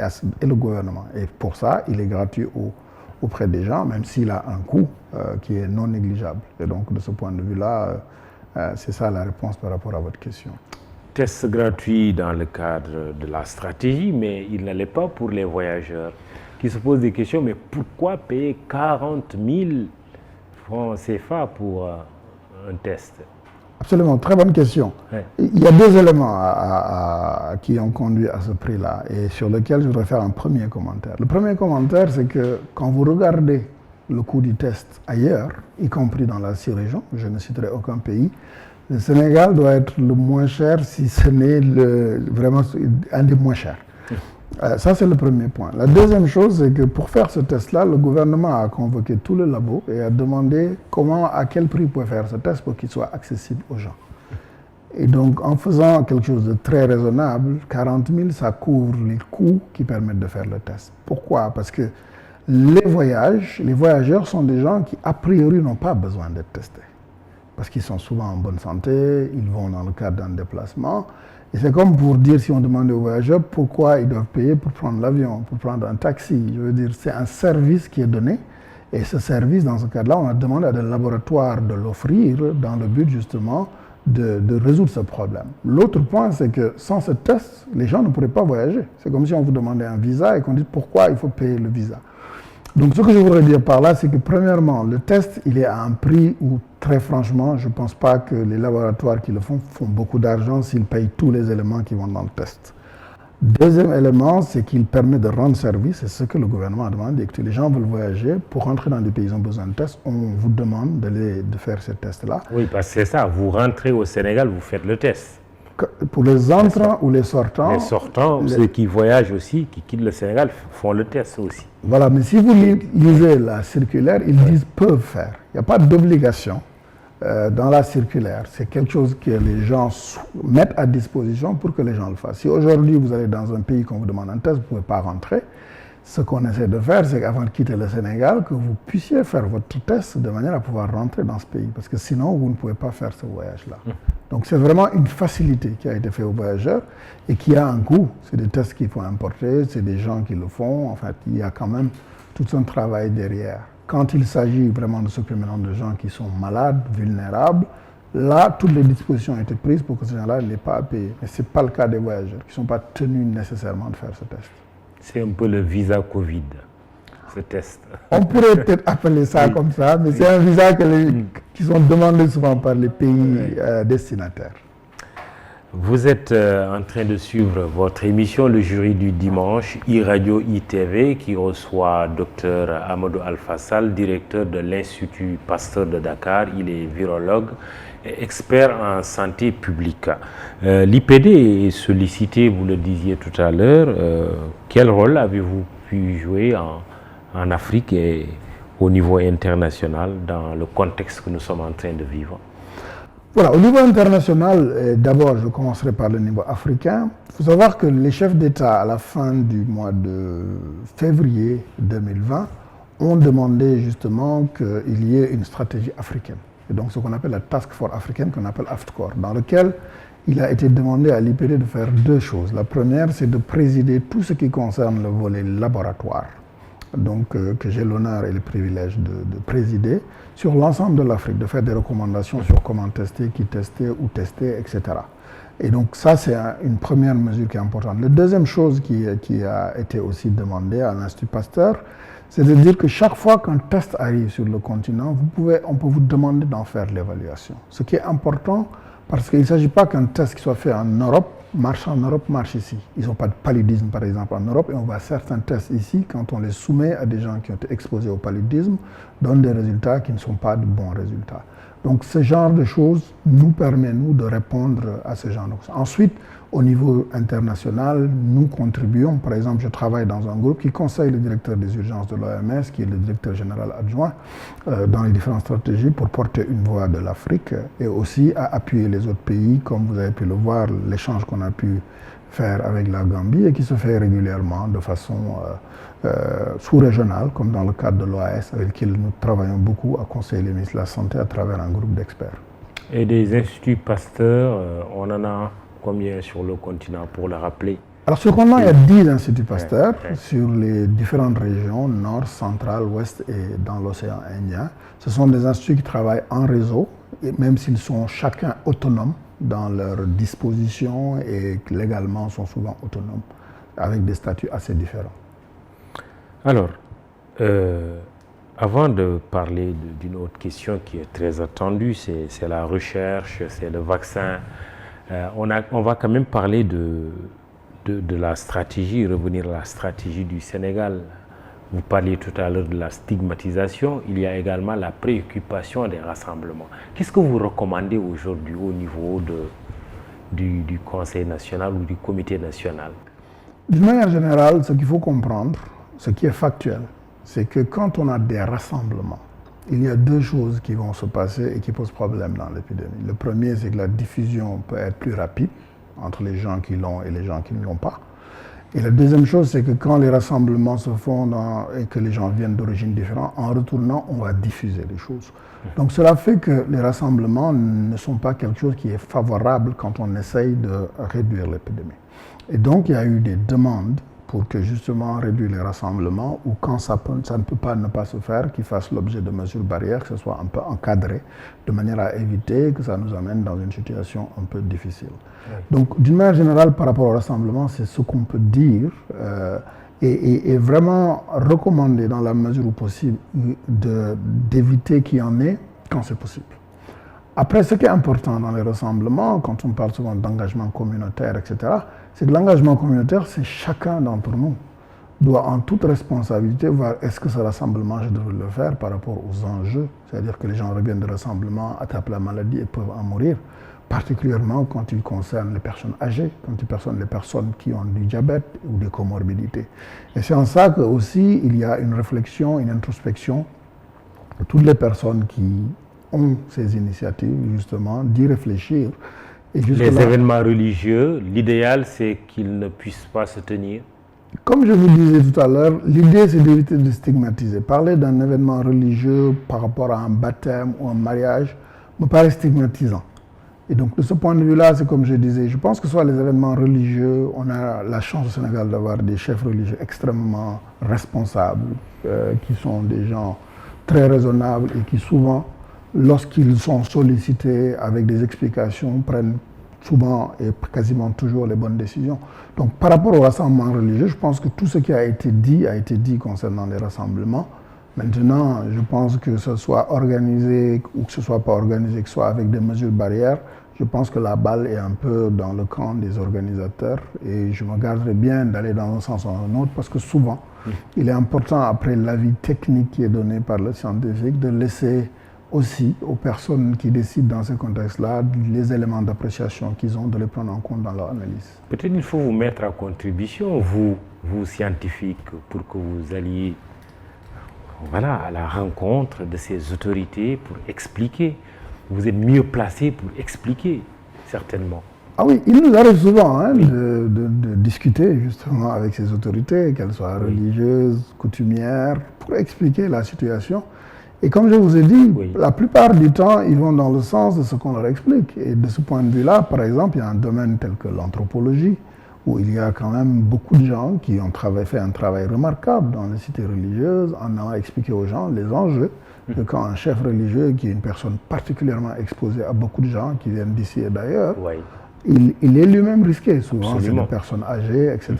et le gouvernement. Et pour ça, il est gratuit auprès des gens, même s'il a un coût qui est non négligeable. Et donc, de ce point de vue-là, c'est ça la réponse par rapport à votre question. Test gratuit dans le cadre de la stratégie, mais il n'allait pas pour les voyageurs qui se posent des questions. Mais pourquoi payer 40 000 francs CFA pour un test? Absolument, très bonne question. Ouais. Il y a deux éléments qui ont conduit à ce prix-là et sur lesquels je voudrais faire un premier commentaire. Le premier commentaire, c'est que quand vous regardez le coût du test ailleurs, y compris dans la sous-région, je ne citerai aucun pays, le Sénégal doit être le moins cher, si ce n'est vraiment un des moins chers. Ça, c'est le premier point. La deuxième chose, c'est que pour faire ce test-là, le gouvernement a convoqué tous les labos et a demandé à quel prix pouvait faire ce test pour qu'il soit accessible aux gens. Et donc, en faisant quelque chose de très raisonnable, 40 000, ça couvre les coûts qui permettent de faire le test. Pourquoi? Parce que les voyageurs sont des gens qui, a priori, n'ont pas besoin d'être testés. Parce qu'ils sont souvent en bonne santé, ils vont dans le cadre d'un déplacement. Et c'est comme pour dire, si on demande aux voyageurs pourquoi ils doivent payer pour prendre l'avion, pour prendre un taxi. Je veux dire, c'est un service qui est donné. Et ce service, dans ce cadre-là, on a demandé à des laboratoires de l'offrir dans le but, justement, de résoudre ce problème. L'autre point, c'est que sans ce test, les gens ne pourraient pas voyager. C'est comme si on vous demandait un visa et qu'on dit pourquoi il faut payer le visa. Donc, ce que je voudrais dire par là, c'est que premièrement, le test, il est à un prix où, très franchement, je ne pense pas que les laboratoires qui le font beaucoup d'argent s'ils payent tous les éléments qui vont dans le test. Deuxième élément, c'est qu'il permet de rendre service, c'est ce que le gouvernement a demandé, que les gens veulent voyager, pour rentrer dans des pays ils ont besoin de tests, on vous demande de faire ces tests-là. Oui, parce que c'est ça, vous rentrez au Sénégal, vous faites le test. Pour les entrants ou les sortants. Les sortants, ceux qui voyagent aussi, qui quittent le Sénégal, font le test aussi. Voilà, mais si vous lisez la circulaire, ils disent peuvent faire. Il n'y a pas d'obligation dans la circulaire. C'est quelque chose que les gens mettent à disposition pour que les gens le fassent. Si aujourd'hui vous allez dans un pays qu'on vous demande un test, vous ne pouvez pas rentrer. Ce qu'on essaie de faire, c'est qu'avant de quitter le Sénégal, que vous puissiez faire votre test de manière à pouvoir rentrer dans ce pays. Parce que sinon, vous ne pouvez pas faire ce voyage-là. Donc, c'est vraiment une facilité qui a été faite aux voyageurs et qui a un coût. C'est des tests qu'il faut importer, c'est des gens qui le font. En fait, il y a quand même tout un travail derrière. Quand il s'agit vraiment de s'occuper maintenant de gens qui sont malades, vulnérables, là, toutes les dispositions ont été prises pour que ces gens-là n'aient pas à payer. Mais ce n'est pas le cas des voyageurs qui ne sont pas tenus nécessairement de faire ce test. C'est un peu le visa Covid, ce test. On pourrait peut-être appeler ça comme ça, mais c'est un visa qui sont demandés souvent par les pays destinataires. Vous êtes en train de suivre votre émission Le Jury du dimanche, iRadio ITV, qui reçoit Dr Amadou Alpha Sall, directeur de l'Institut Pasteur de Dakar. Il est virologue et expert en santé publique. L'IPD est sollicité, vous le disiez tout à l'heure. Quel rôle avez-vous pu jouer en Afrique et au niveau international dans le contexte que nous sommes en train de vivre? Voilà, au niveau international, d'abord je commencerai par le niveau africain. Il faut savoir que les chefs d'État à la fin du mois de février 2020 ont demandé justement qu'il y ait une stratégie africaine. Et donc ce qu'on appelle la Task Force africaine, qu'on appelle AFTCOR, dans lequel il a été demandé à l'IPD de faire deux choses. La première, c'est de présider tout ce qui concerne le volet laboratoire, donc que j'ai l'honneur et le privilège de présider, sur l'ensemble de l'Afrique, de faire des recommandations sur comment tester, qui tester, où tester, etc. Et donc ça, c'est une première mesure qui est importante. La deuxième chose qui a été aussi demandée à l'Institut Pasteur, c'est de dire que chaque fois qu'un test arrive sur le continent, on peut vous demander d'en faire l'évaluation. Ce qui est important, parce qu'il ne s'agit pas qu'un test qui soit fait en Europe, marche en Europe, marche ici. Ils n'ont pas de paludisme, par exemple, en Europe, et on voit certains tests ici, quand on les soumet à des gens qui ont été exposés au paludisme, donnent des résultats qui ne sont pas de bons résultats. Donc ce genre de choses nous permet, nous, de répondre à ce genre de choses. Ensuite, au niveau international, nous contribuons. Par exemple, je travaille dans un groupe qui conseille le directeur des urgences de l'OMS, qui est le directeur général adjoint, dans les différentes stratégies pour porter une voix de l'Afrique et aussi à appuyer les autres pays, comme vous avez pu le voir, l'échange qu'on a pu faire avec la Gambie et qui se fait régulièrement de façon sous-régionale, comme dans le cadre de l'OAS, avec lequel nous travaillons beaucoup à conseiller les ministres de la Santé à travers un groupe d'experts. Et des instituts Pasteur, on en a combien sur le continent, pour le rappeler? Alors sur le continent, il y a 10 instituts Pasteur sur les différentes régions, nord, centrale, ouest et dans l'océan Indien. Ce sont des instituts qui travaillent en réseau, et même s'ils sont chacun autonomes dans leurs dispositions et légalement sont souvent autonomes, avec des statuts assez différents. Alors, avant de parler d'une autre question qui est très attendue, c'est la recherche, c'est le vaccin. On va quand même parler de la stratégie, revenir à la stratégie du Sénégal. Vous parliez tout à l'heure de la stigmatisation, il y a également la préoccupation des rassemblements. Qu'est-ce que vous recommandez aujourd'hui au niveau du Conseil national ou du Comité national? D'une manière générale, ce qu'il faut comprendre, ce qui est factuel, c'est que quand on a des rassemblements, il y a deux choses qui vont se passer et qui posent problème dans l'épidémie. Le premier, c'est que la diffusion peut être plus rapide entre les gens qui l'ont et les gens qui ne l'ont pas. Et la deuxième chose, c'est que quand les rassemblements se font et que les gens viennent d'origines différentes, en retournant, on va diffuser les choses. Donc cela fait que les rassemblements ne sont pas quelque chose qui est favorable quand on essaye de réduire l'épidémie. Et donc il y a eu des demandes pour que justement réduire les rassemblements ou quand ça ne peut pas ne pas se faire, qu'ils fassent l'objet de mesures barrières, que ce soit un peu encadré, de manière à éviter que ça nous amène dans une situation un peu difficile. Oui. Donc d'une manière générale, par rapport au rassemblement, c'est ce qu'on peut dire et vraiment recommander dans la mesure où possible d'éviter qu'il y en ait quand c'est possible. Après, ce qui est important dans les rassemblements, quand on parle souvent d'engagement communautaire, etc., c'est que l'engagement communautaire, c'est chacun d'entre nous doit en toute responsabilité voir est-ce que ce rassemblement, je devrais le faire par rapport aux enjeux, c'est-à-dire que les gens reviennent de rassemblement, attrapent la maladie et peuvent en mourir, particulièrement quand il concerne les personnes âgées, quand il concerne les personnes qui ont du diabète ou des comorbidités. Et c'est en ça qu'aussi, il y a une réflexion, une introspection de toutes les personnes qui ont ces initiatives, justement, d'y réfléchir. Et les événements religieux, l'idéal, c'est qu'ils ne puissent pas se tenir. Comme je vous disais tout à l'heure, l'idée, c'est d'éviter de stigmatiser. Parler d'un événement religieux par rapport à un baptême ou un mariage me paraît stigmatisant. Et donc, de ce point de vue-là, c'est comme je disais, je pense que soit les événements religieux, on a la chance au Sénégal d'avoir des chefs religieux extrêmement responsables, qui sont des gens très raisonnables et qui souvent, lorsqu'ils sont sollicités avec des explications, prennent souvent et quasiment toujours les bonnes décisions. Donc par rapport au rassemblement religieux, je pense que tout ce qui a été dit concernant les rassemblements. Maintenant, je pense que ce soit organisé ou que ce ne soit pas organisé, que ce soit avec des mesures barrières, Je pense que la balle est un peu dans le camp des organisateurs et je me garderai bien d'aller dans un sens ou dans un autre parce que souvent, il est important, après l'avis technique qui est donné par le scientifique, de laisser aussi aux personnes qui décident dans ce contexte-là les éléments d'appréciation qu'ils ont, de les prendre en compte dans leur analyse. Peut-être il faut vous mettre à contribution, vous scientifiques, pour que vous alliez à la rencontre de ces autorités pour expliquer. Vous êtes mieux placé pour expliquer, certainement. Ah oui, il nous arrive souvent de discuter justement avec ces autorités, qu'elles soient religieuses, coutumières, pour expliquer la situation. Et comme je vous ai dit, la plupart du temps, ils vont dans le sens de ce qu'on leur explique. Et de ce point de vue-là, par exemple, il y a un domaine tel que l'anthropologie, où il y a quand même beaucoup de gens qui ont fait un travail remarquable dans les cités religieuses, en allant expliquer aux gens les enjeux. Que quand un chef religieux, qui est une personne particulièrement exposée à beaucoup de gens qui viennent d'ici et d'ailleurs, il est lui-même risqué. Souvent, c'est des personnes âgées, etc.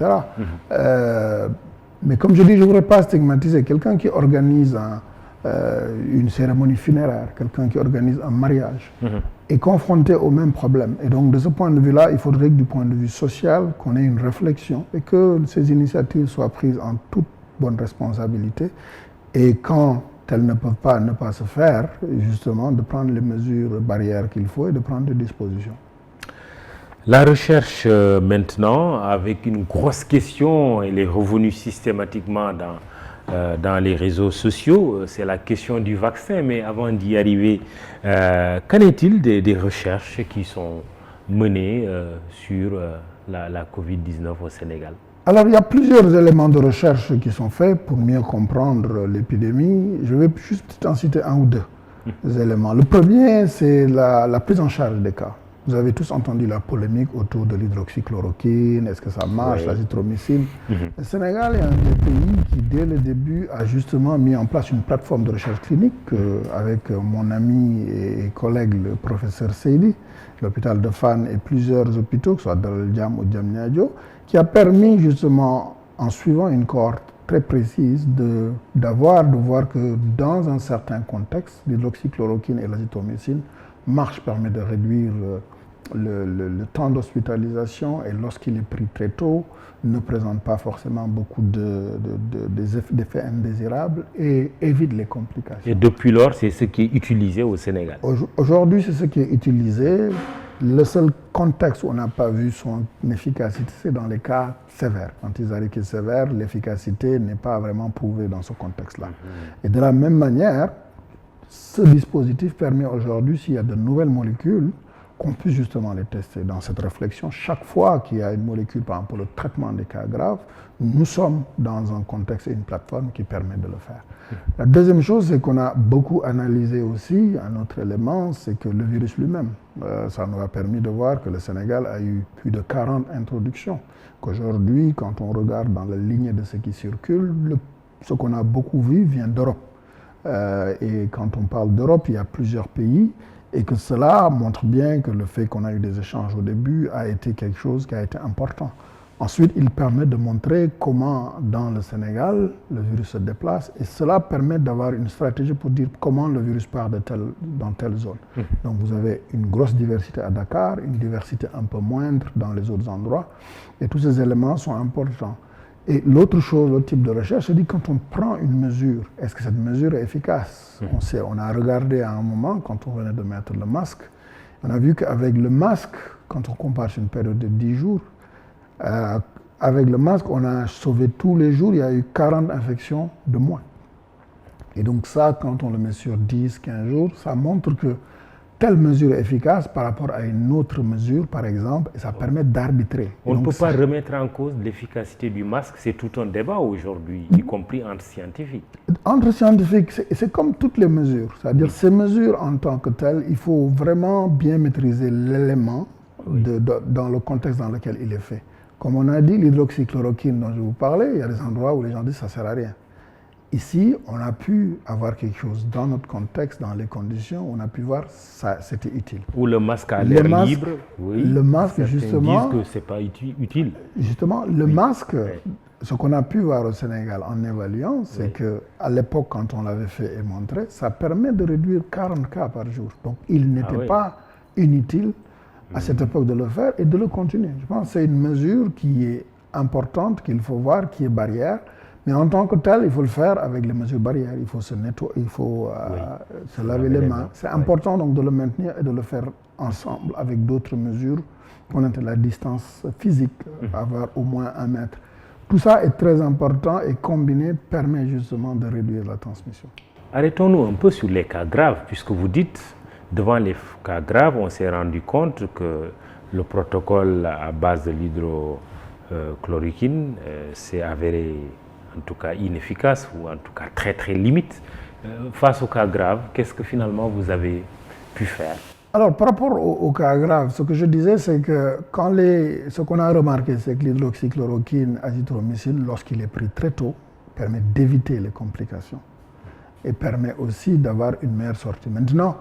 Mais comme je dis, je ne voudrais pas stigmatiser. Quelqu'un qui organise une cérémonie funéraire, quelqu'un qui organise un mariage, est confronté au même problème. Et donc, de ce point de vue-là, il faudrait que du point de vue social, qu'on ait une réflexion et que ces initiatives soient prises en toute bonne responsabilité. Et quand elles ne peuvent pas ne pas se faire, justement, de prendre les mesures barrières qu'il faut et de prendre des dispositions. La recherche maintenant, avec une grosse question, elle est revenue systématiquement dans les réseaux sociaux, c'est la question du vaccin. Mais avant d'y arriver, qu'en est-il des recherches qui sont menées sur la Covid-19 au Sénégal? Alors, il y a plusieurs éléments de recherche qui sont faits pour mieux comprendre l'épidémie. Je vais juste en citer un ou deux éléments. Le premier, c'est la prise en charge des cas. Vous avez tous entendu la polémique autour de l'hydroxychloroquine, est-ce que ça marche, l'azithromycine. Le Sénégal est un des pays qui, dès le début, a justement mis en place une plateforme de recherche clinique avec mon ami et collègue, le professeur Seydi, l'hôpital de Fann et plusieurs hôpitaux, que ce soit Dalal Jamm ou Diamniadio, qui a permis justement, en suivant une cohorte très précise, de voir que dans un certain contexte, l'hydroxychloroquine et l'azithromycine permet de réduire le temps d'hospitalisation et lorsqu'il est pris très tôt, ne présente pas forcément beaucoup d'effets indésirables et évite les complications. Et depuis lors, c'est ce qui est utilisé au Sénégal? Aujourd'hui, c'est ce qui est utilisé. Le seul contexte où on n'a pas vu son efficacité, c'est dans les cas sévères. Quand ils arrivent sévères, l'efficacité n'est pas vraiment prouvée dans ce contexte-là. Et de la même manière, ce dispositif permet aujourd'hui, s'il y a de nouvelles molécules, qu'on puisse justement les tester. Dans cette réflexion, chaque fois qu'il y a une molécule, par exemple pour le traitement des cas graves, nous sommes dans un contexte et une plateforme qui permet de le faire. La deuxième chose, c'est qu'on a beaucoup analysé aussi, un autre élément, c'est que le virus lui-même, ça nous a permis de voir que le Sénégal a eu plus de 40 introductions. Qu'aujourd'hui, quand on regarde dans la lignée de ce qui circule, ce qu'on a beaucoup vu vient d'Europe. Et quand on parle d'Europe, il y a plusieurs pays et que cela montre bien que le fait qu'on a eu des échanges au début a été quelque chose qui a été important. Ensuite, il permet de montrer comment dans le Sénégal, le virus se déplace et cela permet d'avoir une stratégie pour dire comment le virus part dans telle zone. Donc vous avez une grosse diversité à Dakar, une diversité un peu moindre dans les autres endroits et tous ces éléments sont importants. Et l'autre chose, l'autre type de recherche, c'est quand on prend une mesure, est-ce que cette mesure est efficace? On a regardé à un moment, quand on venait de mettre le masque, on a vu qu'avec le masque, quand on compare sur une période de 10 jours, avec le masque, on a sauvé tous les jours, il y a eu 40 infections de moins. Et donc ça, quand on le met sur 10, 15 jours, ça montre que telle mesure est efficace par rapport à une autre mesure, par exemple, et ça permet d'arbitrer. On ne peut pas remettre en cause l'efficacité du masque, c'est tout un débat aujourd'hui, y compris entre scientifiques. Entre scientifiques, c'est comme toutes les mesures. C'est-à-dire ces mesures en tant que telles, il faut vraiment bien maîtriser l'élément dans le contexte dans lequel il est fait. Comme on a dit, l'hydroxychloroquine dont je vous parlais, il y a des endroits où les gens disent que ça ne sert à rien. Ici, on a pu avoir quelque chose dans notre contexte, dans les conditions, on a pu voir ça, c'était utile. Ou le masque à l'air libre, le masque, justement, disent que ce n'est pas utile. Justement, le masque, ce qu'on a pu voir au Sénégal en évaluant, c'est qu'à l'époque, quand on l'avait fait et montré, ça permet de réduire 40 cas par jour. Donc, il n'était pas inutile à cette époque de le faire et de le continuer. Je pense que c'est une mesure qui est importante, qu'il faut voir, qui est barrière. Mais en tant que tel, il faut le faire avec les mesures barrières. Il faut se nettoyer, il faut se laver les mains. C'est important donc de le maintenir et de le faire ensemble avec d'autres mesures, qu'on appelle la distance physique, avoir au moins 1 mètre. Tout ça est très important et combiné permet justement de réduire la transmission. Arrêtons-nous un peu sur les cas graves, puisque vous dites, devant les cas graves, on s'est rendu compte que le protocole à base de l'hydrochloroquine s'est avéré en tout cas inefficace ou en tout cas très très limite. Face aux cas graves, qu'est-ce que finalement vous avez pu faire? Alors, par rapport aux cas graves, ce que je disais, c'est que ce qu'on a remarqué, c'est que l'hydroxychloroquine, azithromycine, lorsqu'il est pris très tôt, permet d'éviter les complications et permet aussi d'avoir une meilleure sortie. Maintenant,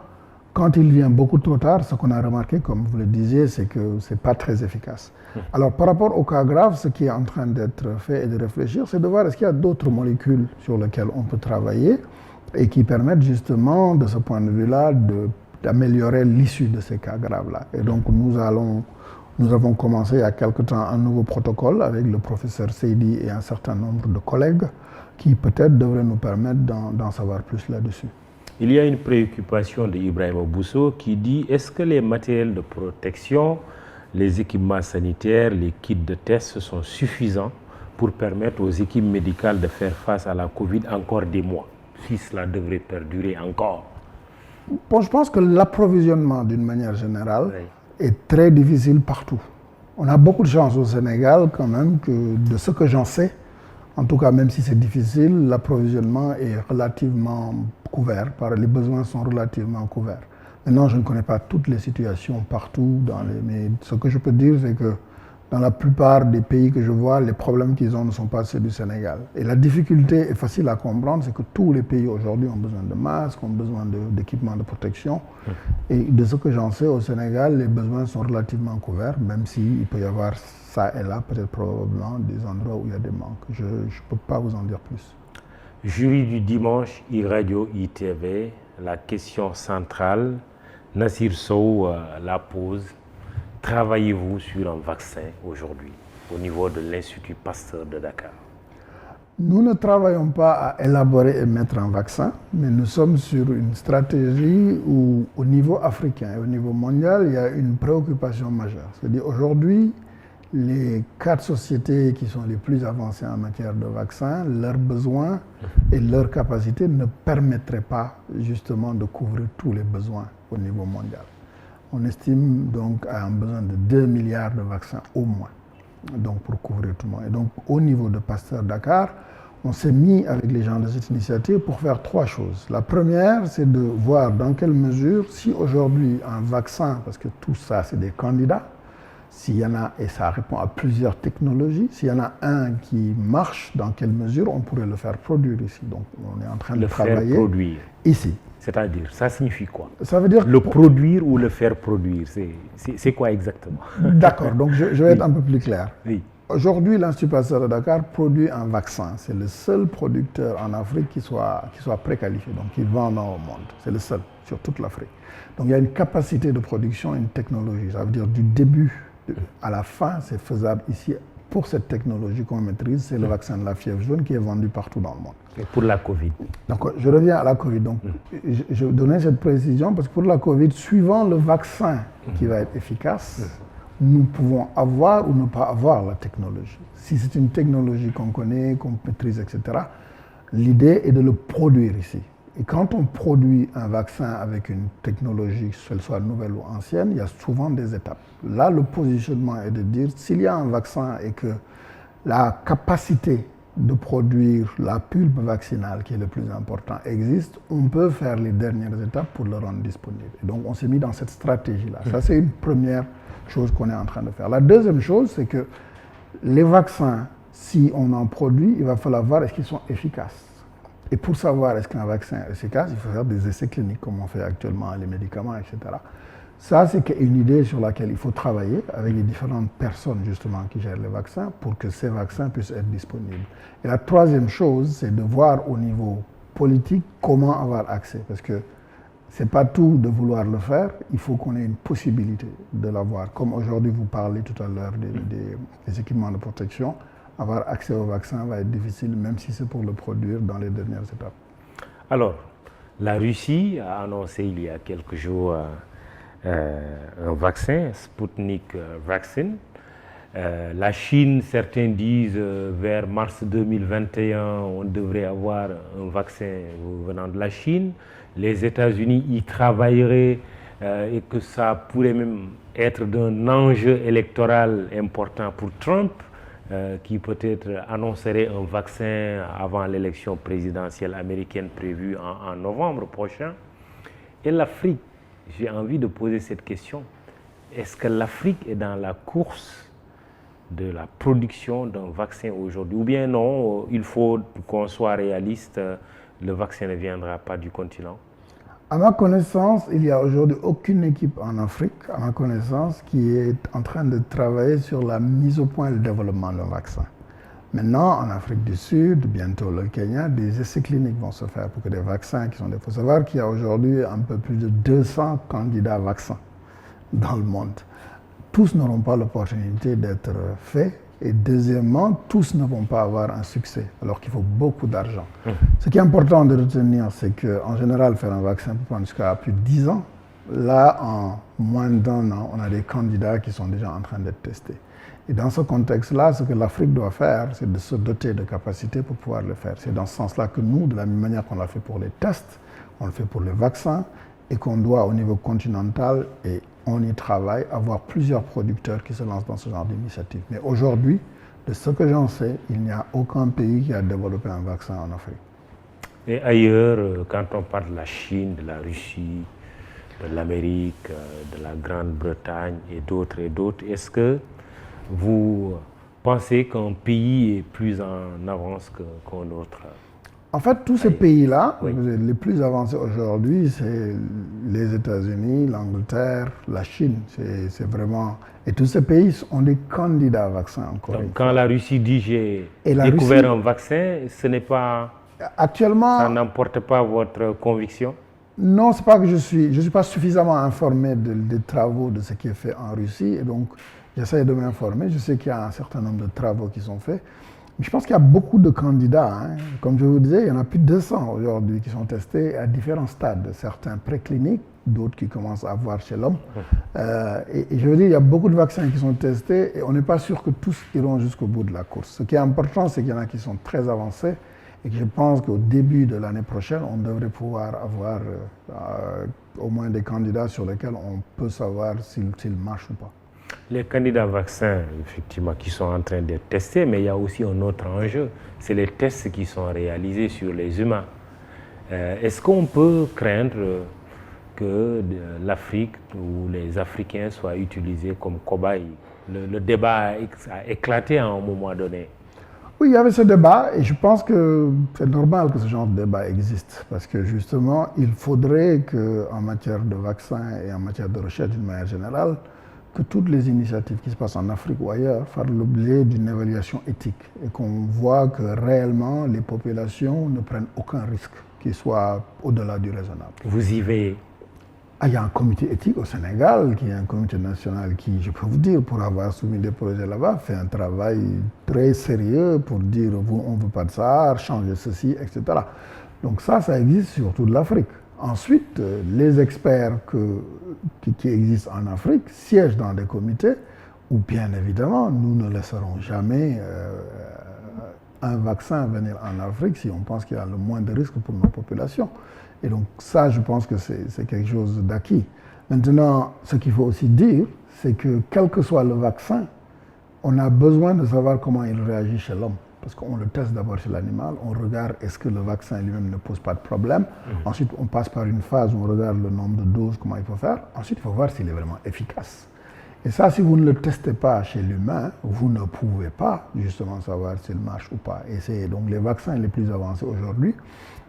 quand il vient beaucoup trop tard, ce qu'on a remarqué, comme vous le disiez, c'est que ce n'est pas très efficace. Alors, par rapport aux cas graves, ce qui est en train d'être fait et de réfléchir, c'est de voir est-ce qu'il y a d'autres molécules sur lesquelles on peut travailler et qui permettent justement, de ce point de vue-là, d'améliorer l'issue de ces cas graves-là. Et donc, nous avons commencé il y a quelque temps un nouveau protocole avec le professeur Seydi et un certain nombre de collègues qui peut-être devraient nous permettre d'en savoir plus là-dessus. Il y a une préoccupation de Ibrahima Bousso qui dit: est-ce que les matériels de protection, les équipements sanitaires, les kits de tests sont suffisants pour permettre aux équipes médicales de faire face à la Covid encore des mois, si cela devrait perdurer encore? Bon, je pense que l'approvisionnement, d'une manière générale, est très difficile partout. On a beaucoup de chance au Sénégal, quand même, que de ce que j'en sais, en tout cas, même si c'est difficile, l'approvisionnement est relativement couvert, les besoins sont relativement couverts. Maintenant, je ne connais pas toutes les situations partout, mais ce que je peux dire, c'est que dans la plupart des pays que je vois, les problèmes qu'ils ont ne sont pas ceux du Sénégal. Et la difficulté est facile à comprendre, c'est que tous les pays aujourd'hui ont besoin de masques, ont besoin d'équipements de protection. Et de ce que j'en sais, au Sénégal, les besoins sont relativement couverts, même s'il peut y avoir ça et là, peut-être probablement des endroits où il y a des manques. Je ne peux pas vous en dire plus. Jury du dimanche, iRadio, ITV, la question centrale, Nassir Sow la pose. Travaillez-vous sur un vaccin aujourd'hui au niveau de l'Institut Pasteur de Dakar? Nous ne travaillons pas à élaborer et mettre un vaccin, mais nous sommes sur une stratégie où, au niveau africain et au niveau mondial, il y a une préoccupation majeure. C'est-à-dire aujourd'hui, les 4 sociétés qui sont les plus avancées en matière de vaccins, leurs besoins et leurs capacités ne permettraient pas justement de couvrir tous les besoins au niveau mondial. On estime donc à un besoin de 2 milliards de vaccins au moins, donc pour couvrir tout le monde. Et donc au niveau de Pasteur Dakar, on s'est mis avec les gens de cette initiative pour faire 3 choses. La première, c'est de voir dans quelle mesure, si aujourd'hui un vaccin, parce que tout ça c'est des candidats, s'il y en a, et ça répond à plusieurs technologies, s'il y en a un qui marche, dans quelle mesure on pourrait le faire produire ici. Donc on est en train de travailler faire produire ici. C'est-à-dire, ça signifie quoi? Ça veut dire le produire ou le faire produire, c'est quoi exactement? D'accord, donc je vais être un peu plus clair. Oui. Aujourd'hui, l'Institut Pasteur de Dakar produit un vaccin. C'est le seul producteur en Afrique qui soit préqualifié, donc qui vend dans le monde. C'est le seul sur toute l'Afrique. Donc il y a une capacité de production, une technologie. Ça veut dire du début à la fin, c'est faisable ici. Pour cette technologie qu'on maîtrise, c'est le vaccin de la fièvre jaune qui est vendu partout dans le monde. Et pour la Covid? Donc, je reviens à la Covid. Donc, je donnais cette précision parce que pour la Covid, suivant le vaccin qui va être efficace, nous pouvons avoir ou ne pas avoir la technologie. Si c'est une technologie qu'on connaît, qu'on maîtrise, etc., l'idée est de le produire ici. Et quand on produit un vaccin avec une technologie, qu'elle soit nouvelle ou ancienne, il y a souvent des étapes. Là, le positionnement est de dire, s'il y a un vaccin et que la capacité de produire la pulpe vaccinale, qui est le plus important, existe, on peut faire les dernières étapes pour le rendre disponible. Et donc, on s'est mis dans cette stratégie-là. Ça, c'est une première chose qu'on est en train de faire. La deuxième chose, c'est que les vaccins, si on en produit, il va falloir voir est-ce qu'ils sont efficaces. Et pour savoir est-ce qu'un vaccin est efficace, il faut faire des essais cliniques comme on fait actuellement, les médicaments, etc. Ça, c'est une idée sur laquelle il faut travailler avec les différentes personnes justement qui gèrent les vaccins pour que ces vaccins puissent être disponibles. Et la troisième chose, c'est de voir au niveau politique comment avoir accès. Parce que C'est pas tout de vouloir le faire, il faut qu'on ait une possibilité de l'avoir. Comme aujourd'hui, vous parlez tout à l'heure des équipements de protection, avoir accès au vaccin va être difficile, même si c'est pour le produire dans les dernières étapes. Alors, la Russie a annoncé il y a quelques jours un vaccin, Sputnik Vaccine. La Chine, certains disent vers mars 2021, on devrait avoir un vaccin venant de la Chine. Les États-Unis y travailleraient et que ça pourrait même être d'un enjeu électoral important pour Trump, qui peut-être annoncerait un vaccin avant l'élection présidentielle américaine prévue en novembre prochain. Et l'Afrique, j'ai envie de poser cette question. Est-ce que l'Afrique est dans la course de la production d'un vaccin aujourd'hui? Ou bien non, il faut qu'on soit réaliste, le vaccin ne viendra pas du continent? À ma connaissance, il n'y a aujourd'hui aucune équipe en Afrique, à ma connaissance, qui est en train de travailler sur la mise au point et le développement d'un vaccin. Maintenant, en Afrique du Sud, bientôt le Kenya, des essais cliniques vont se faire pour que des vaccins qui sont... Il faut savoir qu'il y a aujourd'hui un peu plus de 200 candidats vaccins dans le monde. Tous n'auront pas l'opportunité d'être faits. Et deuxièmement, tous ne vont pas avoir un succès, alors qu'il faut beaucoup d'argent. Ce qui est important de retenir, c'est qu'en général, faire un vaccin peut prendre jusqu'à plus de 10 ans. Là, en moins d'1 an, on a des candidats qui sont déjà en train d'être testés. Et dans ce contexte-là, ce que l'Afrique doit faire, c'est de se doter de capacités pour pouvoir le faire. C'est dans ce sens-là que nous, de la même manière qu'on l'a fait pour les tests, on le fait pour les vaccins, et qu'on doit, au niveau continental, et on y travaille, avoir plusieurs producteurs qui se lancent dans ce genre d'initiative. Mais aujourd'hui, de ce que j'en sais, il n'y a aucun pays qui a développé un vaccin en Afrique. Et ailleurs, quand on parle de la Chine, de la Russie, de l'Amérique, de la Grande-Bretagne et d'autres, est-ce que vous pensez qu'un pays est plus en avance qu'un autre? En fait, tous ces pays-là, oui, les plus avancés aujourd'hui, c'est les États-Unis, l'Angleterre, la Chine. C'est vraiment... Et tous ces pays ont des candidats à vaccins encore. Donc, quand la Russie dit j'ai découvert un vaccin, ce n'est pas... Actuellement... Ça n'emporte pas votre conviction? Non, c'est pas que je suis pas suffisamment informé des travaux de ce qui est fait en Russie. Et donc, j'essaie de m'informer. Je sais qu'il y a un certain nombre de travaux qui sont faits. Je pense qu'il y a beaucoup de candidats. Hein. Comme je vous disais, il y en a plus de 200 aujourd'hui qui sont testés à différents stades. Certains précliniques, d'autres qui commencent à voir chez l'homme. Et je veux dire, il y a beaucoup de vaccins qui sont testés et on n'est pas sûr que tous iront jusqu'au bout de la course. Ce qui est important, c'est qu'il y en a qui sont très avancés et que je pense qu'au début de l'année prochaine, on devrait pouvoir avoir au moins des candidats sur lesquels on peut savoir s'ils marchent ou pas. Les candidats vaccins, effectivement, qui sont en train d'être testés, mais il y a aussi un autre enjeu, c'est les tests qui sont réalisés sur les humains. Est-ce qu'on peut craindre que l'Afrique ou les Africains soient utilisés comme cobayes? Le débat a éclaté à un moment donné. Oui, il y avait ce débat et je pense que c'est normal que ce genre de débat existe parce que justement, il faudrait qu'en matière de vaccins et en matière de recherche d'une manière générale, que toutes les initiatives qui se passent en Afrique ou ailleurs fassent l'objet d'une évaluation éthique et qu'on voit que réellement les populations ne prennent aucun risque qui soit au-delà du raisonnable. Vous y veillez? Il y a un comité éthique au Sénégal, qui est un comité national qui, je peux vous dire, pour avoir soumis des projets là-bas, fait un travail très sérieux pour dire on ne veut pas de ça, changer ceci, etc. Donc ça existe sur toute l'Afrique. Ensuite, les experts qui existent en Afrique siègent dans des comités où, bien évidemment, nous ne laisserons jamais un vaccin venir en Afrique si on pense qu'il y a le moins de risques pour nos populations. Et donc ça, je pense que c'est quelque chose d'acquis. Maintenant, ce qu'il faut aussi dire, c'est que quel que soit le vaccin, on a besoin de savoir comment il réagit chez l'homme. Parce qu'on le teste d'abord chez l'animal, on regarde est-ce que le vaccin lui-même ne pose pas de problème. Ensuite, on passe par une phase où on regarde le nombre de doses, comment il faut faire. Ensuite, il faut voir s'il est vraiment efficace. Et ça, si vous ne le testez pas chez l'humain, vous ne pouvez pas justement savoir s'il marche ou pas. Et c'est donc les vaccins les plus avancés aujourd'hui.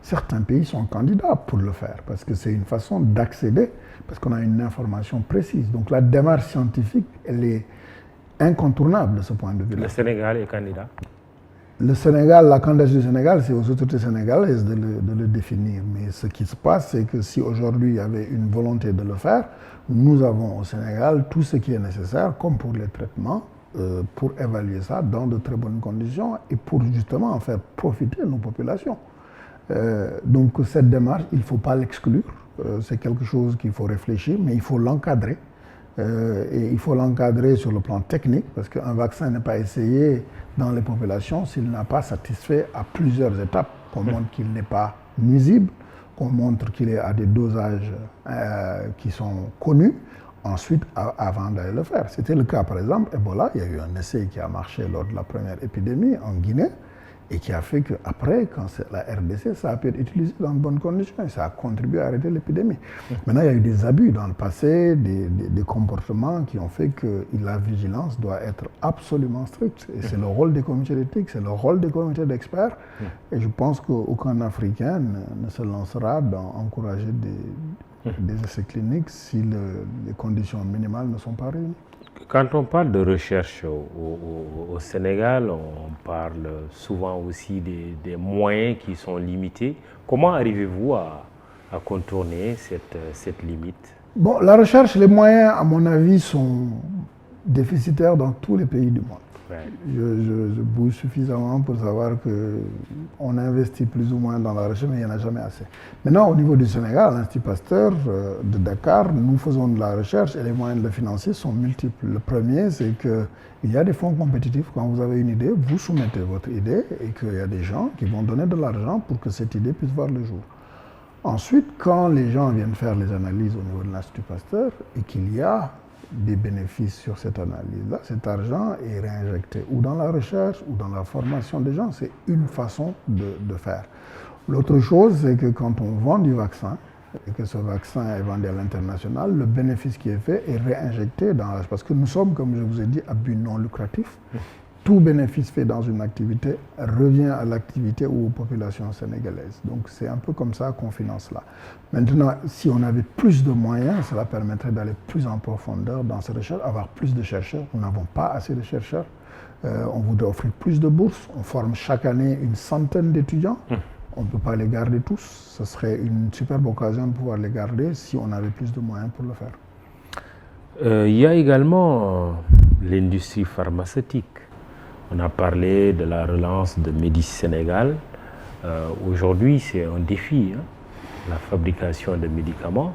Certains pays sont candidats pour le faire parce que c'est une façon d'accéder, parce qu'on a une information précise. Donc la démarche scientifique, elle est incontournable de ce point de vue-là. Le Sénégal est candidat? Le Sénégal, la candidature du Sénégal, c'est aux autorités sénégalaises de le définir. Mais ce qui se passe, c'est que si aujourd'hui il y avait une volonté de le faire, nous avons au Sénégal tout ce qui est nécessaire, comme pour les traitements, pour évaluer ça dans de très bonnes conditions et pour justement en faire profiter nos populations. Donc cette démarche, il ne faut pas l'exclure. C'est quelque chose qu'il faut réfléchir, mais il faut l'encadrer. Et il faut l'encadrer sur le plan technique, parce qu'un vaccin n'est pas essayé dans les populations s'il n'a pas satisfait à plusieurs étapes, qu'on montre qu'il n'est pas nuisible, qu'on montre qu'il est à des dosages qui sont connus, ensuite avant d'aller le faire. C'était le cas par exemple, Ebola, il y a eu un essai qui a marché lors de la première épidémie en Guinée, et qui a fait qu'après, quand c'est la RDC, ça a pu être utilisé dans de bonnes conditions et ça a contribué à arrêter l'épidémie. Maintenant, il y a eu des abus dans le passé, des comportements qui ont fait que la vigilance doit être absolument stricte. Et c'est le rôle des comités d'éthique, c'est le rôle des comités d'experts. Et je pense qu'aucun Africain ne se lancera dans encourager des essais cliniques si les conditions minimales ne sont pas réunies. Quand on parle de recherche au Sénégal, on parle souvent aussi des moyens qui sont limités. Comment arrivez-vous à contourner cette limite? Bon, la recherche, les moyens, à mon avis, sont déficitaires dans tous les pays du monde. Ouais. Je bouge suffisamment pour savoir qu'on investit plus ou moins dans la recherche, mais il n'y en a jamais assez. Maintenant, au niveau du Sénégal, l'Institut Pasteur de Dakar, nous faisons de la recherche et les moyens de le financer sont multiples. Le premier, c'est qu'il y a des fonds compétitifs. Quand vous avez une idée, vous soumettez votre idée et qu'il y a des gens qui vont donner de l'argent pour que cette idée puisse voir le jour. Ensuite, quand les gens viennent faire les analyses au niveau de l'Institut Pasteur et qu'il y a des bénéfices sur cette analyse-là, cet argent est réinjecté ou dans la recherche ou dans la formation des gens. C'est une façon de faire. L'autre chose, c'est que quand on vend du vaccin et que ce vaccin est vendu à l'international, le bénéfice qui est fait est réinjecté dans la... Parce que nous sommes, comme je vous ai dit, à but non lucratif. Tout bénéfice fait dans une activité revient à l'activité ou aux populations sénégalaises. Donc c'est un peu comme ça qu'on finance là. Maintenant, si on avait plus de moyens, cela permettrait d'aller plus en profondeur dans ces recherches, avoir plus de chercheurs. Nous n'avons pas assez de chercheurs. On voudrait offrir plus de bourses. On forme chaque année une centaine d'étudiants. On ne peut pas les garder tous. Ce serait une superbe occasion de pouvoir les garder si on avait plus de moyens pour le faire. Il y a également l'industrie pharmaceutique. On a parlé de la relance de Médis Sénégal. Aujourd'hui, c'est un défi, la fabrication de médicaments.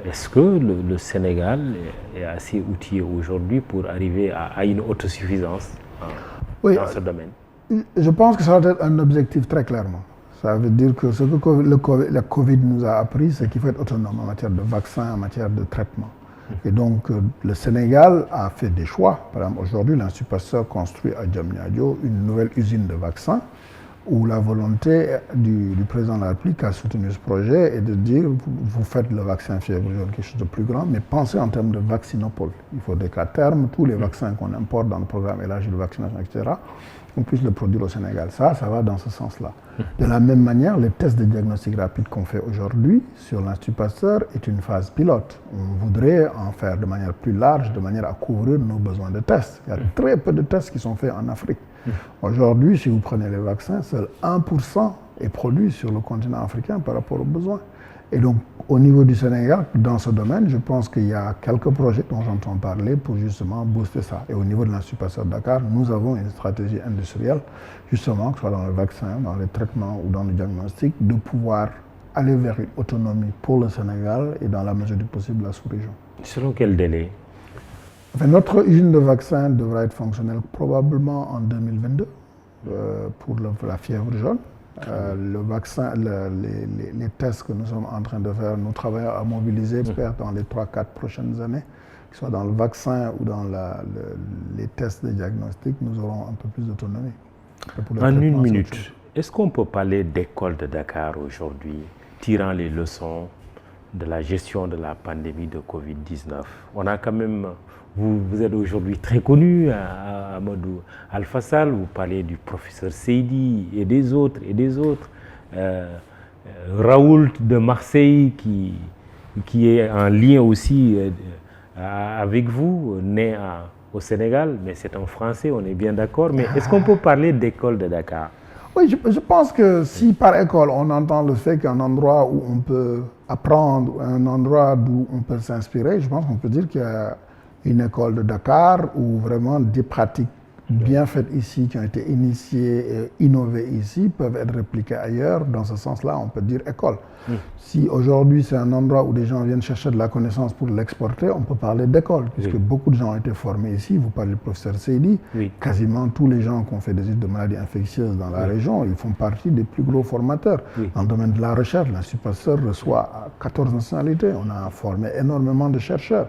Est-ce que le Sénégal est assez outillé aujourd'hui pour arriver à une autosuffisance dans ce domaine? Je pense que ça va être un objectif très clairement. Ça veut dire que ce que la Covid nous a appris, c'est qu'il faut être autonome en matière de vaccins, en matière de traitement. Et donc, le Sénégal a fait des choix. Par exemple, aujourd'hui, l'Institut Pasteur construit à Diamniadio une nouvelle usine de vaccins où la volonté du président de la République qui a soutenu ce projet est de dire vous faites le vaccin fièvre jaune, quelque chose de plus grand, mais pensez en termes de vaccinopole. Il faudrait qu'à terme, tous les vaccins qu'on importe dans le programme élargi de vaccination, etc., on puisse le produire au Sénégal. Ça va dans ce sens-là. De la même manière, les tests de diagnostic rapide qu'on fait aujourd'hui sur l'Institut Pasteur est une phase pilote. On voudrait en faire de manière plus large, de manière à couvrir nos besoins de tests. Il y a très peu de tests qui sont faits en Afrique. Aujourd'hui, si vous prenez les vaccins, seul 1% est produit sur le continent africain par rapport aux besoins. Et donc, au niveau du Sénégal, dans ce domaine, je pense qu'il y a quelques projets dont j'entends parler pour justement booster ça. Et au niveau de l'Institut Pasteur de Dakar, nous avons une stratégie industrielle, justement, que ce soit dans le vaccin, dans les traitements ou dans le diagnostic, de pouvoir aller vers une autonomie pour le Sénégal et dans la mesure du possible la sous-région. Selon quel délai? Enfin, notre usine de vaccins devra être fonctionnelle probablement en 2022 pour la fièvre jaune. Le vaccin, les tests que nous sommes en train de faire, nous travaillons à mobiliser experts dans les 3-4 prochaines années, que ce soit dans le vaccin ou dans les tests de diagnostic, nous aurons un peu plus d'autonomie. En une minute, est-ce qu'on peut parler d'école de Dakar aujourd'hui, tirant les leçons de la gestion de la pandémie de Covid-19? On a quand même... Vous êtes aujourd'hui très connu, Amadou Alpha-Sall, vous parlez du professeur Seydi et des autres, Raoult de Marseille qui est en lien aussi avec vous, né au Sénégal, mais c'est en français, on est bien d'accord. Mais est-ce qu'on peut parler d'école de Dakar? Oui, je pense que si par école on entend le fait qu'un endroit où on peut apprendre, un endroit d'où on peut s'inspirer, je pense qu'on peut dire qu'il y a une école de Dakar où vraiment des pratiques bien faites ici, qui ont été initiées et innovées ici, peuvent être répliquées ailleurs. Dans ce sens-là, on peut dire école. Si aujourd'hui c'est un endroit où des gens viennent chercher de la connaissance pour l'exporter, on peut parler d'école, puisque beaucoup de gens ont été formés ici. Vous parlez du professeur Seydi, quasiment tous les gens qui ont fait des études de maladies infectieuses dans la région, ils font partie des plus gros formateurs. Dans le domaine de la recherche, l'Institut Pasteur reçoit 14 nationalités. On a formé énormément de chercheurs.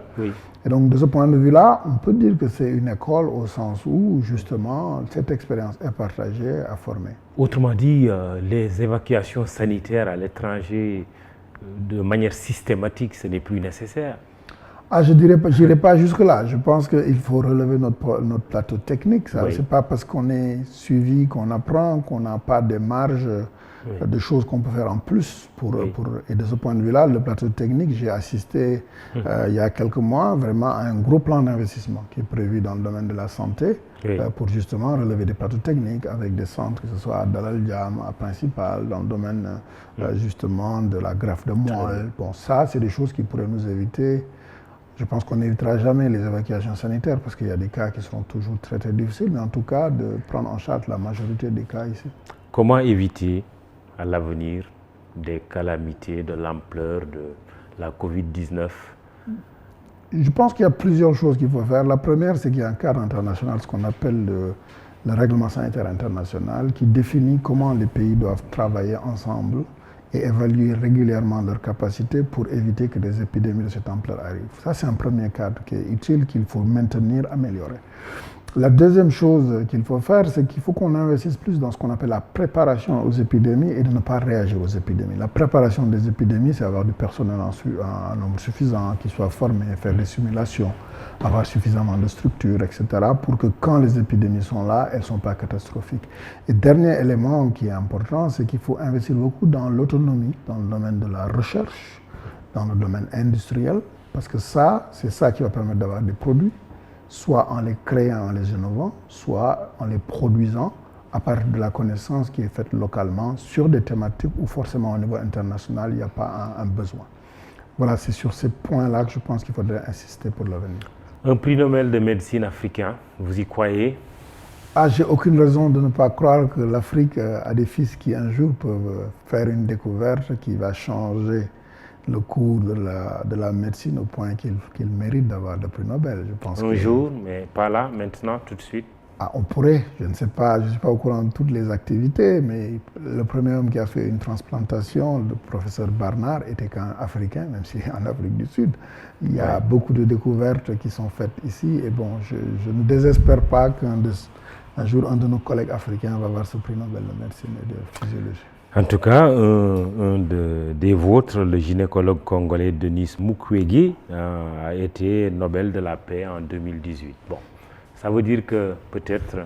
Et donc, de ce point de vue-là, on peut dire que c'est une école au sens où, justement, cette expérience est partagée, à former. Autrement dit, les évacuations sanitaires à l'étranger de manière systématique, ce n'est plus nécessaire. Ah, je n'irai pas jusque-là. Je pense qu'il faut relever notre plateau technique. Ce n'est pas parce qu'on est suivi qu'on apprend, qu'on n'a pas de marge de choses qu'on peut faire en plus. Et de ce point de vue-là, le plateau technique, j'ai assisté il y a quelques mois vraiment à un gros plan d'investissement qui est prévu dans le domaine de la santé pour justement relever des plateaux techniques avec des centres, que ce soit à Dalal Jamm, à Principal, dans le domaine justement de la greffe de moelle. Bon, ça, c'est des choses qui pourraient nous éviter. Je pense qu'on n'évitera jamais les évacuations sanitaires parce qu'il y a des cas qui seront toujours très très difficiles, mais en tout cas de prendre en charge la majorité des cas ici. Comment éviter à l'avenir des calamités de l'ampleur de la Covid-19? Je pense qu'il y a plusieurs choses qu'il faut faire. La première, c'est qu'il y a un cadre international, ce qu'on appelle le règlement sanitaire international, qui définit comment les pays doivent travailler ensemble et évaluer régulièrement leurs capacités pour éviter que des épidémies de cette ampleur arrivent. Ça, c'est un premier cadre qui est utile, qu'il faut maintenir, améliorer. La deuxième chose qu'il faut faire, c'est qu'il faut qu'on investisse plus dans ce qu'on appelle la préparation aux épidémies et de ne pas réagir aux épidémies. La préparation des épidémies, c'est avoir du personnel en nombre suffisant, qui soit formé, faire des simulations, avoir suffisamment de structures, etc., pour que quand les épidémies sont là, elles ne sont pas catastrophiques. Et dernier élément qui est important, c'est qu'il faut investir beaucoup dans l'autonomie, dans le domaine de la recherche, dans le domaine industriel, parce que ça, c'est ça qui va permettre d'avoir des produits, soit en les créant, en les innovant, soit en les produisant à partir de la connaissance qui est faite localement sur des thématiques où forcément au niveau international, il n'y a pas un besoin. Voilà, c'est sur ces points-là que je pense qu'il faudrait insister pour l'avenir. Un prix Nobel de médecine africain, vous y croyez? Ah, j'ai aucune raison de ne pas croire que l'Afrique a des fils qui un jour peuvent faire une découverte qui va changer le cours de la médecine au point qu'il mérite d'avoir le prix Nobel. Je pense un jour, mais pas là, maintenant, tout de suite. Ah, on pourrait, je ne sais pas, je ne suis pas au courant de toutes les activités, mais le premier homme qui a fait une transplantation, le professeur Barnard, était qu'un Africain, même s'il est en Afrique du Sud. Il y a beaucoup de découvertes qui sont faites ici, et bon, je ne désespère pas qu'un jour, un de nos collègues africains va avoir ce prix Nobel de médecine et de physiologie. En tout cas, un des vôtres, le gynécologue congolais Denis Mukwege, a été Nobel de la paix en 2018. Bon, ça veut dire que peut-être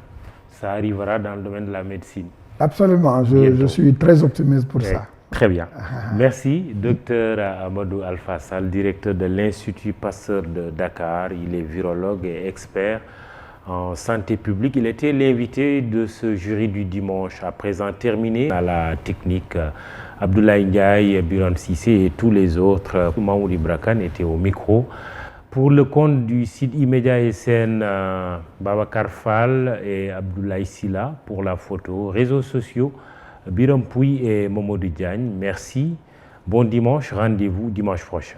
ça arrivera dans le domaine de la médecine. Absolument, je suis très optimiste pour ça. Très bien. Merci, docteur Amadou Alpha Sall, directeur de l'Institut Pasteur de Dakar. Il est virologue et expert en santé publique. Il était l'invité de ce jury du dimanche. À présent terminé à la technique, Abdoulaye Ndiaye, Biran Sissé et tous les autres. Mamoudi Brakan était au micro. Pour le compte du site Immédia SN, Babacar Fall et Abdoulaye Silla pour la photo. Réseaux sociaux, Biram Pouy et Momodou Diagne. Merci. Bon dimanche. Rendez-vous dimanche prochain.